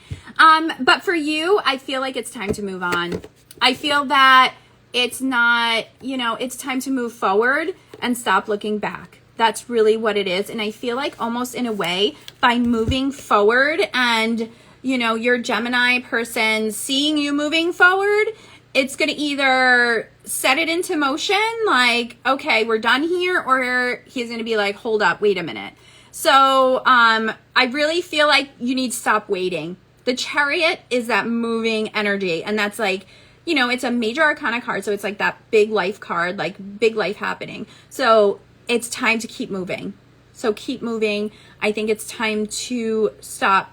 But for you, I feel like it's time to move on. I feel that it's not, it's time to move forward and stop looking back. That's really what it is. And I feel like almost in a way, by moving forward and, your Gemini person seeing you moving forward, it's going to either set it into motion, like, okay, we're done here, or he's going to be like, hold up, wait a minute. So I really feel like you need to stop waiting. The Chariot is that moving energy, and that's like, it's a major arcana card, so it's like that big life card, like big life happening. So it's time to keep moving. So keep moving. I think it's time to stop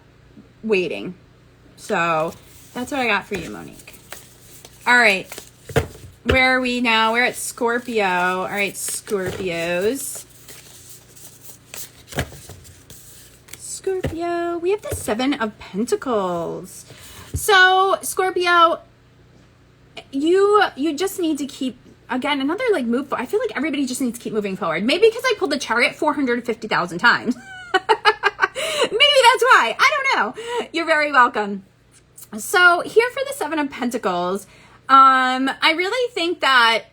waiting. So that's what I got for you, Monique. All right. Where are we now? We're at Scorpio. All right, Scorpios. Scorpio, we have the Seven of Pentacles. So Scorpio, you just need to keep, again, another like move. I feel like everybody just needs to keep moving forward. Maybe because I pulled the Chariot 450,000 times. Maybe that's why. I don't know. You're very welcome. So here for the Seven of Pentacles, I really think that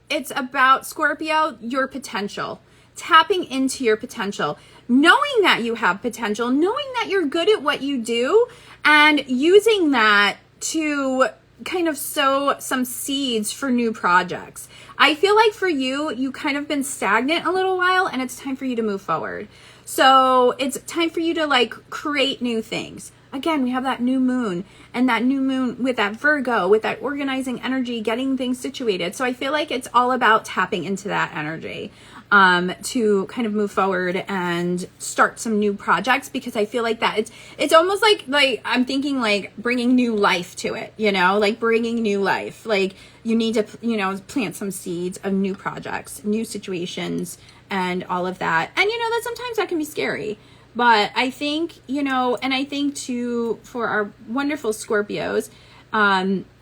it's about, Scorpio, your potential. Tapping into your potential. Knowing that you have potential, knowing that you're good at what you do, and using that to kind of sow some seeds for new projects. I feel like for you, you kind of been stagnant a little while, and it's time for you to move forward. So it's time for you to like create new things. Again, we have that new moon, and that new moon with that Virgo, with that organizing energy, getting things situated. So I feel like it's all about tapping into that energy. To kind of move forward and start some new projects, because I feel like that it's almost like I'm thinking like bringing new life to it, like bringing new life. Like you need to, plant some seeds of new projects, new situations, and all of that. And that sometimes that can be scary, but I think, and I think too, for our wonderful Scorpios,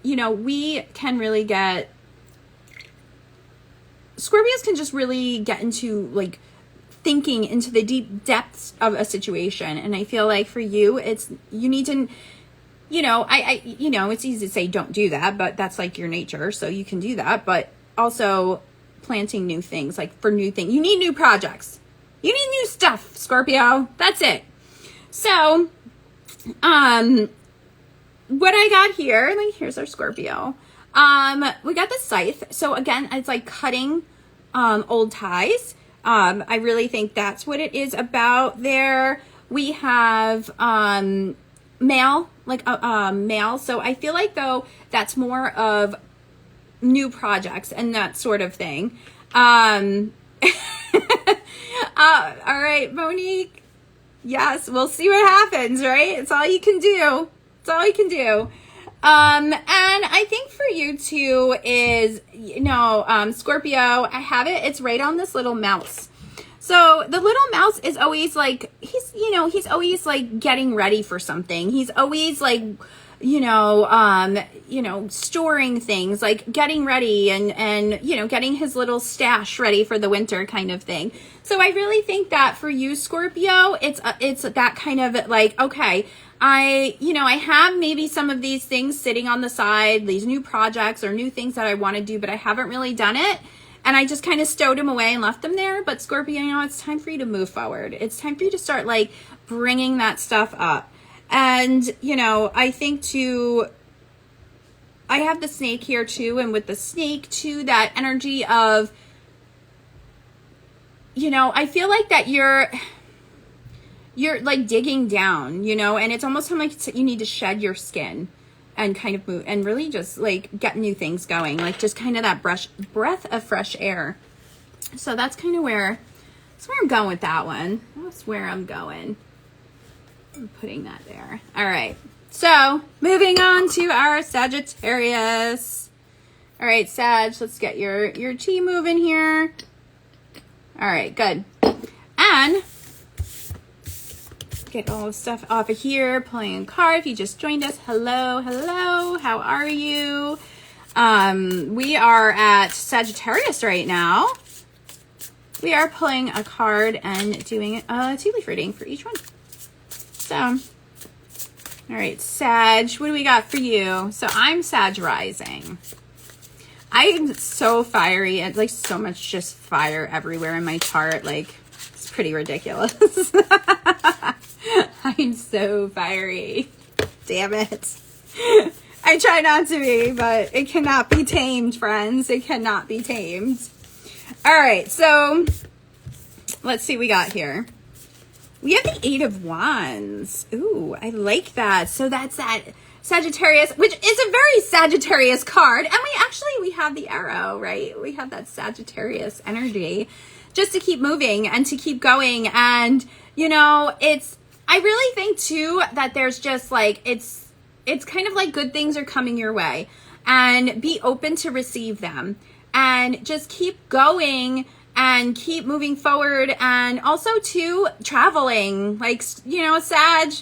we can really get Scorpios can just really get into like thinking into the deep depths of a situation. And I feel like for you, you need to, it's easy to say don't do that, but that's like your nature. So you can do that, but also planting new things, like for new things. You need new projects. You need new stuff, Scorpio. That's it. So, what I got here, like, here's our Scorpio. We got the scythe. So again, it's like cutting, old ties. I really think that's what it is about there. We have, male, like, male. So I feel like though that's more of new projects and that sort of thing. All right, Monique. Yes, we'll see what happens, right? It's all you can do. It's all you can do. And I think for you too is, Scorpio, I have it. It's right on this little mouse. So the little mouse is always like, he's always like getting ready for something. He's always like, storing things, like getting ready and getting his little stash ready for the winter kind of thing. So I really think that for you, Scorpio, it's that kind of like, okay, I have maybe some of these things sitting on the side, these new projects or new things that I want to do, but I haven't really done it. And I just kind of stowed them away and left them there. But Scorpio, it's time for you to move forward. It's time for you to start like bringing that stuff up. And, I think too, I have the snake here too. And with the snake too, that energy of, I feel like that you're like digging down, and it's almost like you need to shed your skin and kind of move and really just like get new things going, like just kind of that breath of fresh air. So that's kind of where I'm going with that one. That's where I'm going. I'm putting that there. All right. So moving on to our Sagittarius. All right, Sag, let's get your chi moving here. All right, good. And get all the stuff off of here, pulling a card. If you just joined us, hello, how are you? We are at Sagittarius right now. We are pulling a card and doing a tea leaf reading for each one. So, all right, Sag, what do we got for you? So I'm Sag rising. I am so fiery. It's like so much just fire everywhere in my chart. Like, it's pretty ridiculous. I'm so fiery. Damn it. I try not to be, but it cannot be tamed, friends. It cannot be tamed. All right, so let's see what we got here. We have the 8 of Wands. Ooh, I like that. So that's that Sagittarius, which is a very Sagittarius card. And we have the arrow, right? We have that Sagittarius energy just to keep moving and to keep going. And, I really think too that there's just like, it's kind of like good things are coming your way, and be open to receive them and just keep going and keep moving forward. And also too, traveling, like, Sag,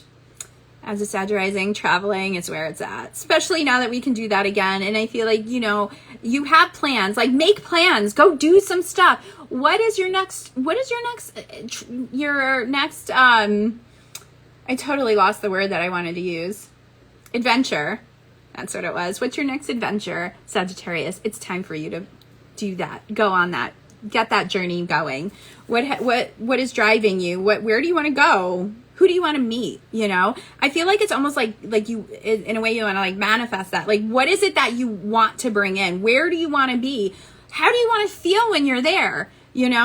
as a Sag rising, traveling is where it's at, especially now that we can do that again. And I feel like, you have plans, like make plans, go do some stuff. What is your next, I totally lost the word that I wanted to use. Adventure. That's what it was. What's your next adventure, Sagittarius? It's time for you to do that. Go on that. Get that journey going. What is driving you? Where do you want to go? Who do you want to meet? I feel like it's almost like you, in a way, you want to like manifest that. Like, what is it that you want to bring in? Where do you want to be? How do you want to feel when you're there?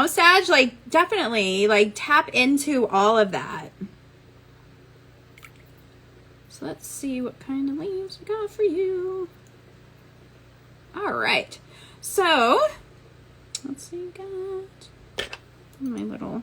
Sag, like, definitely like tap into all of that. So let's see what kind of leaves we got for you. All right. So let's see, got my little.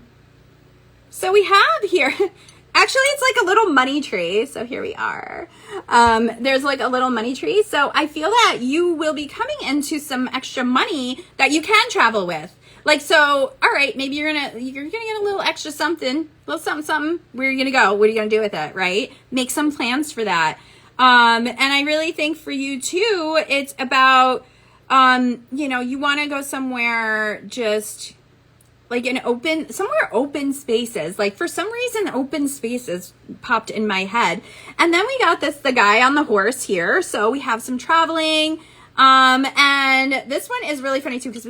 So we have here, actually it's like a little money tree. So here we are. There's like a little money tree. So I feel that you will be coming into some extra money that you can travel with. Like, so, all right, maybe you're gonna get a little extra something, a little something. Where are you gonna go? What are you gonna do with it? Right? Make some plans for that. And I really think for you too, it's about, you know, you want to go somewhere just like somewhere open spaces. Like for some reason, open spaces popped in my head. And then we got the guy on the horse here. So we have some traveling. And this one is really funny too, because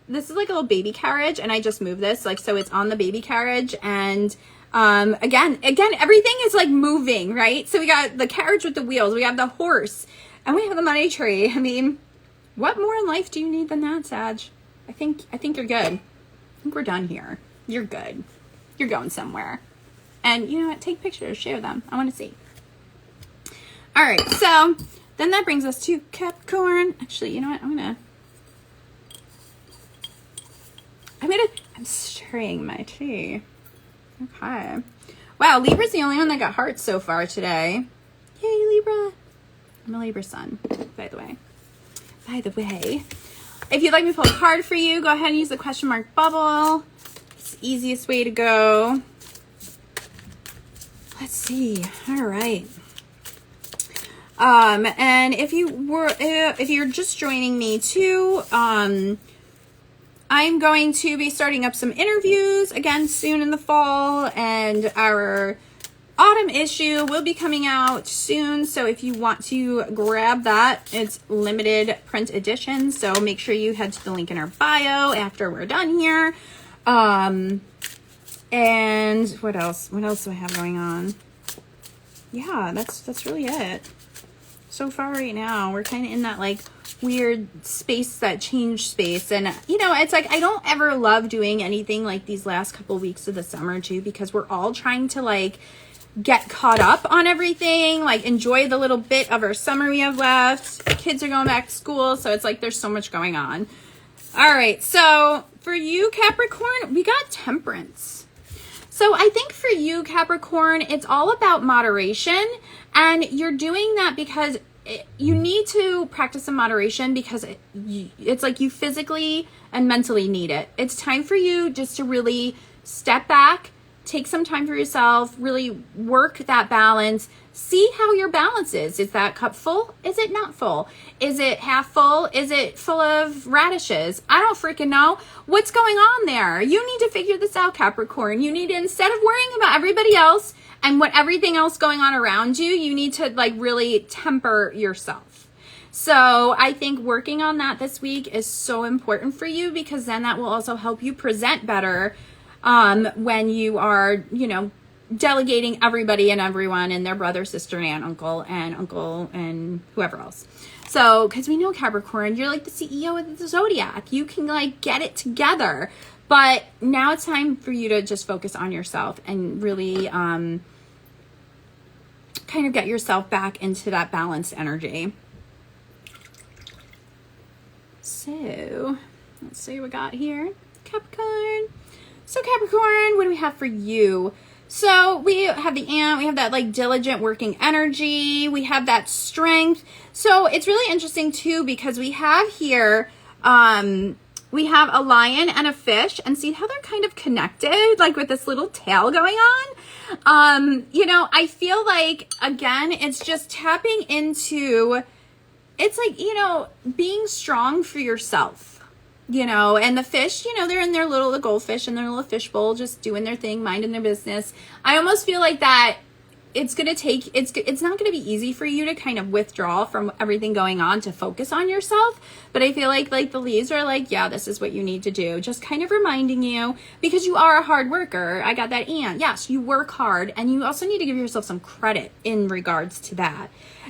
this is like a little baby carriage, and I just moved this, like, so it's on the baby carriage. And again, everything is like moving, right? So we got the carriage with the wheels, we have the horse, and we have the money tree. I mean, what more in life do you need than that, Sag? I think you're good. I think we're done here. You're good. You're going somewhere. And you know what? Take pictures, share them. I want to see. All right, so then that brings us to Capricorn. Actually, you know what? I'm stirring my tea. Okay. Wow, Libra's the only one that got hearts so far today. Yay, Libra. I'm a Libra sun, by the way. If you'd like me to pull a card for you, go ahead and use the question mark bubble. It's the easiest way to go. Let's see. All right. And if you're just joining me too, I'm going to be starting up some interviews again soon in the fall, and our autumn issue will be coming out soon. So if you want to grab that, it's limited print edition. So make sure you head to the link in our bio after we're done here. And what else? What else do I have going on? Yeah, that's really it. So far right now, we're kind of in that like weird space, that change space. And you know, it's like I don't ever love doing anything like these last couple weeks of the summer too, because we're all trying to like get caught up on everything, like enjoy the little bit of our summer we have left. Kids are going back to school, so it's like there's so much going on. All right, so for you Capricorn, we got Temperance. So I think for you Capricorn, it's all about moderation, and you're doing that because you need to practice some moderation, because it's like you physically and mentally need it. It's time for you just to really step back, take some time for yourself, really work that balance. See how your balance is. Is that cup full? Is it not full? Is it half full? Is it full of radishes? I don't freaking know. What's going on there? You need to figure this out, Capricorn. You need to, instead of worrying about everybody else and what everything else going on around you, you need to like really temper yourself. So I think working on that this week is so important for you, because then that will also help you present better when you are, you know, delegating everybody and everyone and their brother, sister, and uncle and whoever else. So, because we know Capricorn, you're like the CEO of the zodiac. You can like get it together. But now it's time for you to just focus on yourself and really kind of get yourself back into that balanced energy. So, let's see what we got here. Capricorn. So Capricorn, what do we have for you? So we have the ant, we have that like diligent working energy, we have that strength. So it's really interesting too, because we have here, we have a lion and a fish, and see how they're kind of connected, like with this little tail going on. You know, I feel like, again, it's just tapping into, it's like, you know, being strong for yourself. You know, and the fish, you know, they're in their little, the goldfish in their little fish bowl, just doing their thing, minding their business. I almost feel like that it's going to take, it's not going to be easy for you to kind of withdraw from everything going on to focus on yourself. But I feel like the leaves are like, yeah, this is what you need to do. Just kind of reminding you, because you are a hard worker. I got that ant. Yes, you work hard, and you also need to give yourself some credit in regards to that.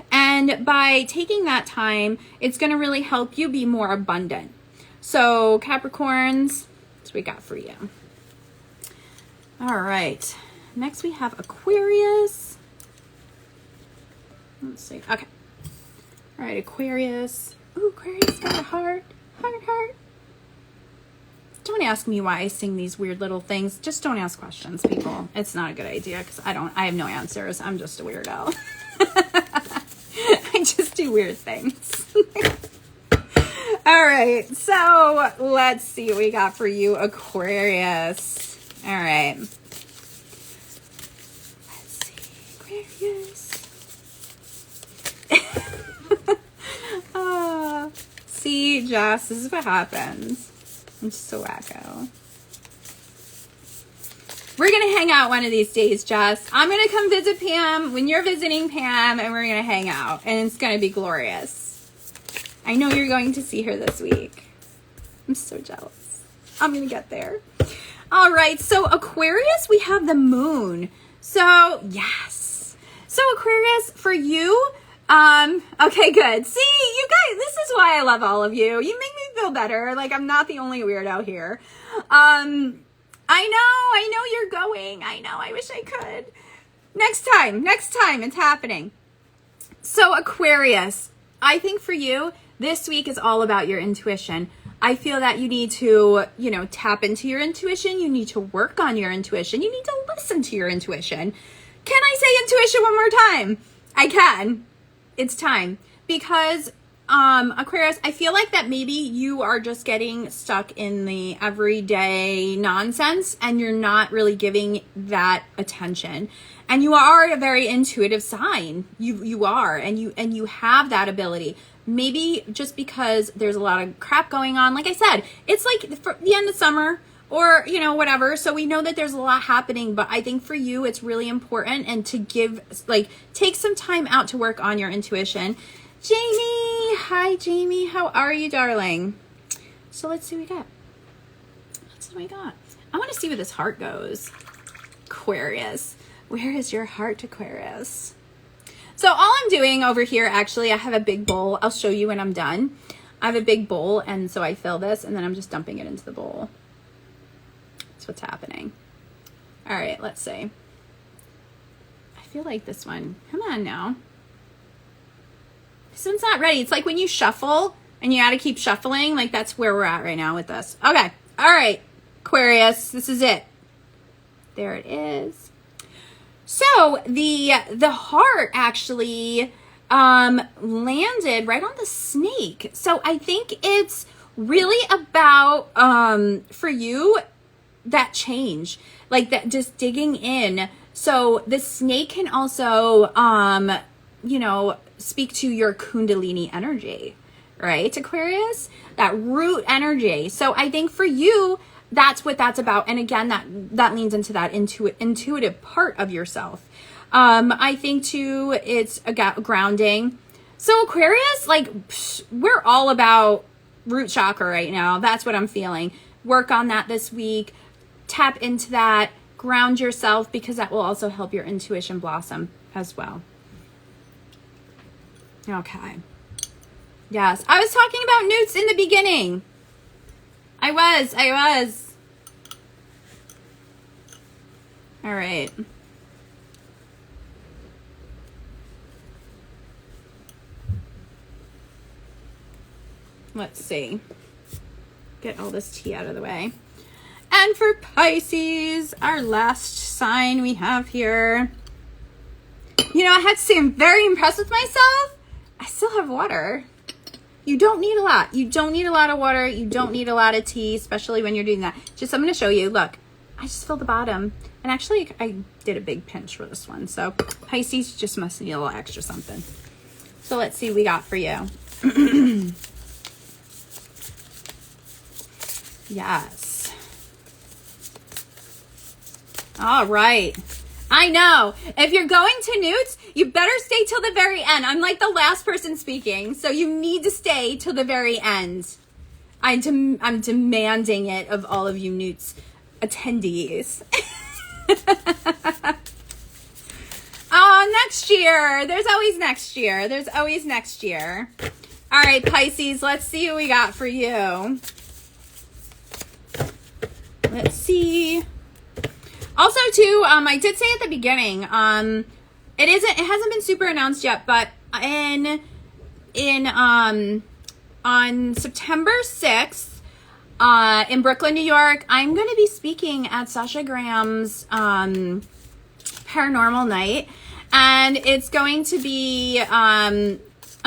And by taking that time, it's going to really help you be more abundant. So Capricorns, that's what we got for you. All right. Next we have Aquarius. Let's see. Okay. All right, Aquarius. Ooh, Aquarius got a heart. Heart. Don't ask me why I sing these weird little things. Just don't ask questions, people. It's not a good idea, because I have no answers. I'm just a weirdo. I just do weird things. All right, so let's see what we got for you, Aquarius. All right. Let's see, Aquarius. See, Jess. This is what happens. I'm so wacko. We're going to hang out one of these days, Jess. I'm going to come visit Pam when you're visiting Pam, and we're going to hang out, and it's going to be glorious. I know you're going to see her this week. I'm so jealous. I'm going to get there. All right, so Aquarius, we have the moon. So, yes. So, Aquarius, for you, okay, good. See, you guys, this is why I love all of you. You make me feel better. Like, I'm not the only weirdo here. I know you're going. I know, I wish I could. Next time, it's happening. So, Aquarius, I think for you, this week is all about your intuition. I feel that you need to, tap into your intuition. You need to work on your intuition. You need to listen to your intuition. Can I say intuition one more time? I can. It's time. Because, Aquarius, I feel like that maybe you are just getting stuck in the everyday nonsense and you're not really giving that attention. And you are a very intuitive sign. You are, and you have that ability. Maybe just because there's a lot of crap going on. Like I said, it's like for the end of summer or, whatever. So we know that there's a lot happening, but I think for you, it's really important and to take some time out to work on your intuition. Jamie, hi Jamie. How are you, darling? So let's see what we got. I want to see where this heart goes. Aquarius. Where is your heart, Aquarius? So all I'm doing over here, actually, I have a big bowl. I'll show you when I'm done. I have a big bowl, and so I fill this, and then I'm just dumping it into the bowl. That's what's happening. All right, let's see. I feel like this one. Come on now. This one's not ready. It's like when you shuffle, and you got to keep shuffling. Like, that's where we're at right now with this. Okay. All right, Aquarius. This is it. There it is. So the heart actually landed right on the snake. So I think it's really about for you that change, like that, just digging in. So the snake can also speak to your Kundalini energy, right, Aquarius? That root energy. So I think for you, that's what that's about. And again, that leans into that intuitive part of yourself. I think too, it's about grounding. So Aquarius, like, we're all about root chakra right now. That's what I'm feeling. Work on that this week. Tap into that. Ground yourself, because that will also help your intuition blossom as well. Okay. Yes. I was talking about newts in the beginning. I was. All right. Let's see. Get all this tea out of the way. And for Pisces, our last sign we have here. I had to say I'm very impressed with myself. I still have water. You don't need a lot. You don't need a lot of water. You don't need a lot of tea, especially when you're doing that. I'm going to show you. Look, I just filled the bottom. And actually, I did a big pinch for this one. So Pisces just must need a little extra something. So let's see what we got for you. Yes. All right. I know. If you're going to newts, you better stay till the very end. I'm like the last person speaking, so you need to stay till the very end. I'm demanding it of all of you newts attendees. Oh, next year. There's always next year. There's always next year. All right, Pisces, let's see what we got for you. Let's see. Also, too, I did say at the beginning, it hasn't been super announced yet, but on September 6th, in Brooklyn, New York, I'm going to be speaking at Sasha Graham's paranormal night, and it's going to be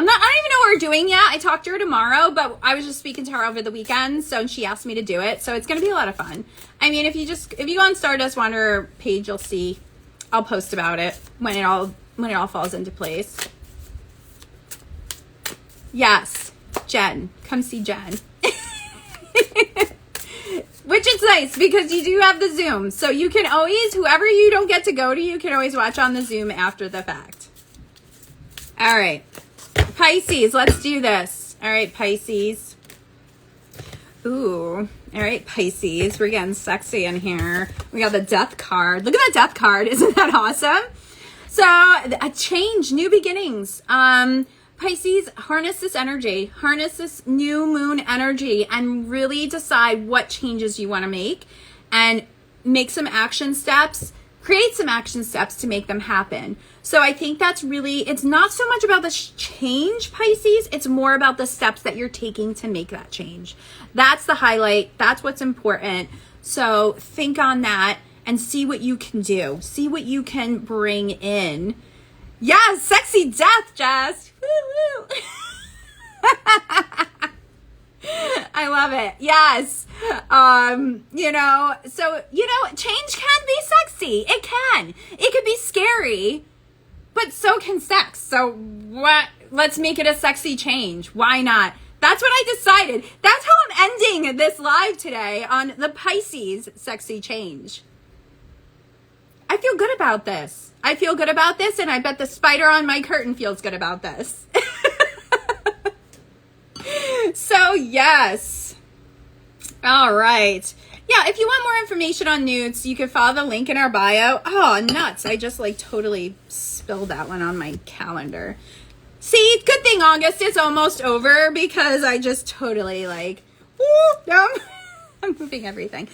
I don't even know what we're doing yet. I talked to her tomorrow, but I was just speaking to her over the weekend, so she asked me to do it. So it's going to be a lot of fun. I mean, if you go on Stardust Wanderer page, you'll see. I'll post about it when it all falls into place. Yes. Jen. Come see Jen. Which is nice because you do have the Zoom. So you can always, whoever you don't get to go to, you can always watch on the Zoom after the fact. All right. Pisces, let's do this. All right, Pisces. Ooh. All right, Pisces. We're getting sexy in here. We got the Death card. Look at that Death card. Isn't that awesome? So, a change, new beginnings. Pisces, harness this energy, harness this new moon energy, and really decide what changes you want to make and make some action steps, create some action steps to make them happen. So I think that's really, it's not so much about the change, Pisces, it's more about the steps that you're taking to make that change. That's the highlight. That's what's important. So think on that and see what you can do. See what you can bring in. Yes, sexy death, Jess. Woo-woo. I love it. Yes. Change can be sexy. It can. It could be scary, but so can sex. So what? Let's make it a sexy change. Why not? That's what I decided. That's how I'm ending this live today on the Pisces sexy change. I feel good about this. I feel good about this, and I bet the spider on my curtain feels good about this. So, yes. All right. Yeah, if you want more information on nudes, you can follow the link in our bio. Oh, nuts. I just, totally spilled that one on my calendar. See, good thing August is almost over because I just totally, I'm moving everything.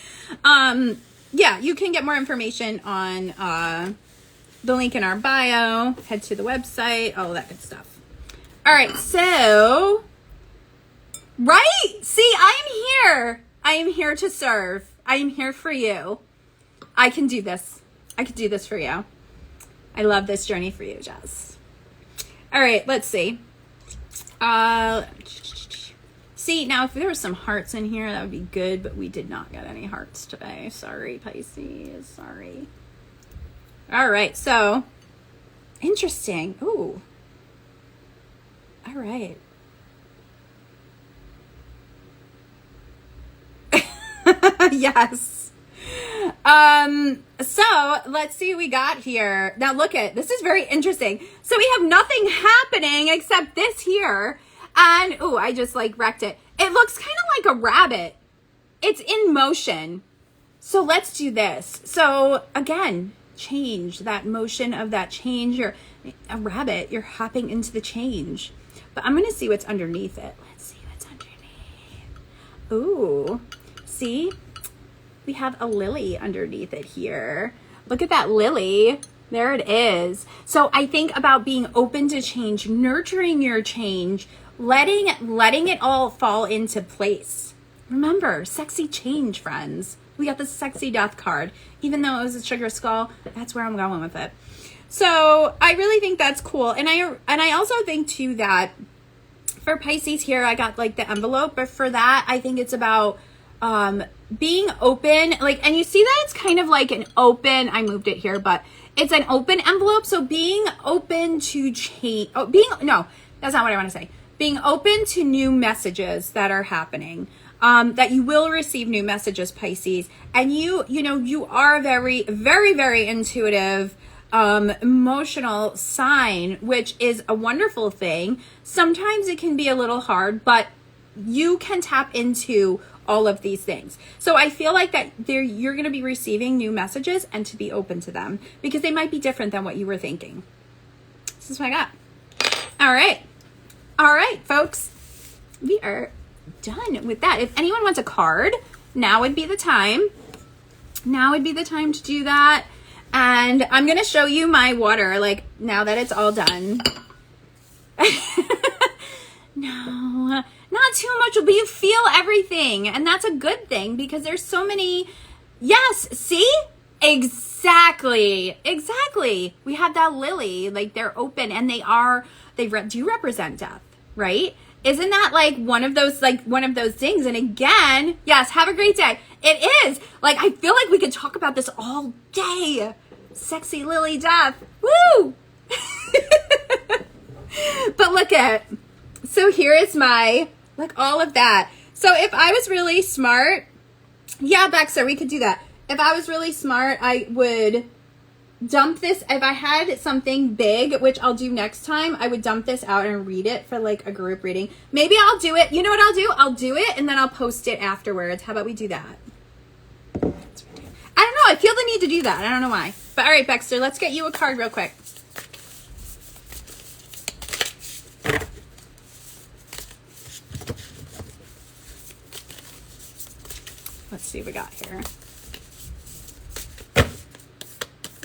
Yeah, you can get more information on the link in our bio. Head to the website, all that good stuff. All right, so, right? See, I am here. I am here to serve. I am here for you. I can do this. I can do this for you. I love this journey for you, Jess. All right, let's see. See, now if there were some hearts in here, that would be good, but we did not get any hearts today. Sorry, Pisces. Sorry. All right, so, interesting. Ooh. All right. Yes. So let's see what we got here. Now look at, this is very interesting. So we have nothing happening except this here. And, ooh, I just wrecked it. It looks kind of like a rabbit. It's in motion. So let's do this. So again, change that motion of that change. You're a rabbit. You're hopping into the change. But I'm going to see what's underneath it. Let's see what's underneath. Ooh, see? We have a lily underneath it here. Look at that lily. There it is. So I think about being open to change, nurturing your change, letting it all fall into place. Remember, sexy change, friends. We got the sexy death card. Even though it was a sugar skull, that's where I'm going with it. So I really think that's cool. And I also think too that for Pisces here, I got the envelope, but for that, I think it's about being open, and you see that it's kind of like an open, I moved it here, but it's an open envelope. So being open to change, no, that's not what I want to say. Being open to new messages that are happening, that you will receive new messages, Pisces. And you are a very, very, very intuitive, emotional sign, which is a wonderful thing. Sometimes it can be a little hard, but you can tap into all of these things. So I feel like that you're going to be receiving new messages and to be open to them because they might be different than what you were thinking. This is what I got. All right. All right, folks. We are done with that. If anyone wants a card, now would be the time. Now would be the time to do that. And I'm going to show you my water, now that it's all done. No, not too much, but you feel everything. And that's a good thing because there's so many. Yes, see? Exactly. We have that lily, they're open and they do represent death, right? Isn't that one of those things? And again, yes, have a great day. It is. I feel like we could talk about this all day. Sexy lily death. Woo! But look at, so here is my like all of that. So if I was really smart, yeah, Baxter, we could do that. If I was really smart, I would dump this. If I had something big, which I'll do next time, I would dump this out and read it for like a group reading. Maybe I'll do it. You know what I'll do? I'll do it and then I'll post it afterwards. How about we do that? I don't know. I feel the need to do that. I don't know why. But all right, Baxter, let's get you a card real quick. Let's see what we got here.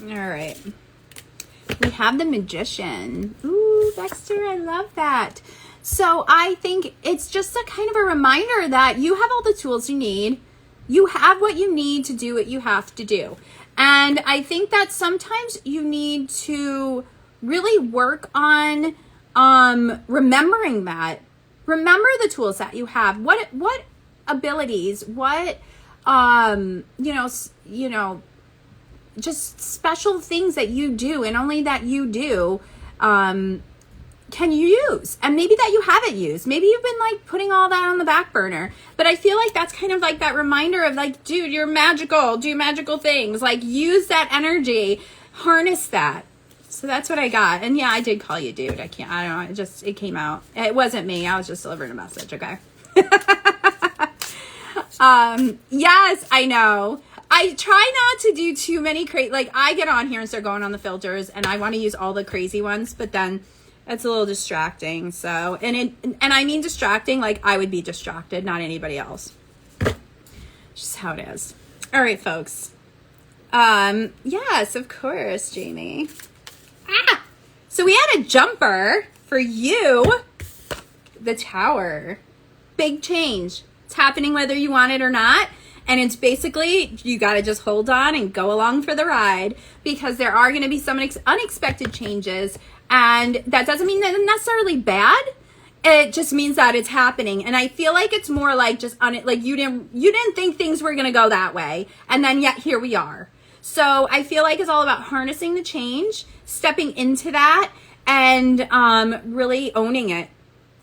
All right. We have the Magician. Ooh, Baxter, I love that. So I think it's just a kind of a reminder that you have all the tools you need. You have what you need to do what you have to do. And I think that sometimes you need to really work on remembering that. Remember the tools that you have. What abilities, what just special things that you do and only that you do can you use, and maybe that you haven't used. Maybe you've been like putting all that on the back burner, but I feel like that's kind of like that reminder of like, dude, you're magical, do magical things, like use that energy, harness that. So that's what I got. And yeah, I did call you dude. I don't know, it came out. It wasn't me, I was just delivering a message. Okay. Yes, I know. I try not to do too many like I get on here and start going on the filters and I want to use all the crazy ones, but then it's a little distracting. So, and I mean distracting, like I would be distracted, not anybody else. Just how it is. All right, folks. Yes, of course, Jamie. So we had a jumper for you. The Tower. Big change. It's happening whether you want it or not. And it's basically, you got to just hold on and go along for the ride, because there are going to be some unexpected changes. And that doesn't mean that it's necessarily bad. It just means that it's happening. And I feel like it's more like just like you didn't think things were going to go that way. And then yet here we are. So I feel like it's all about harnessing the change, stepping into that, and really owning it.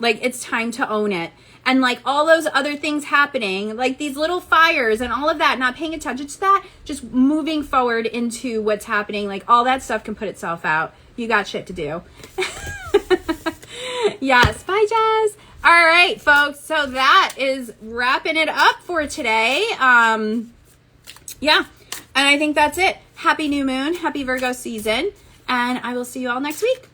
Like it's time to own it. And like all those other things happening, like these little fires and all of that, not paying attention to that, just moving forward into what's happening, like all that stuff can put itself out. You got shit to do. Yes. Bye, Jess. All right, folks. So that is wrapping it up for today. Yeah. And I think that's it. Happy new moon. Happy Virgo season. And I will see you all next week.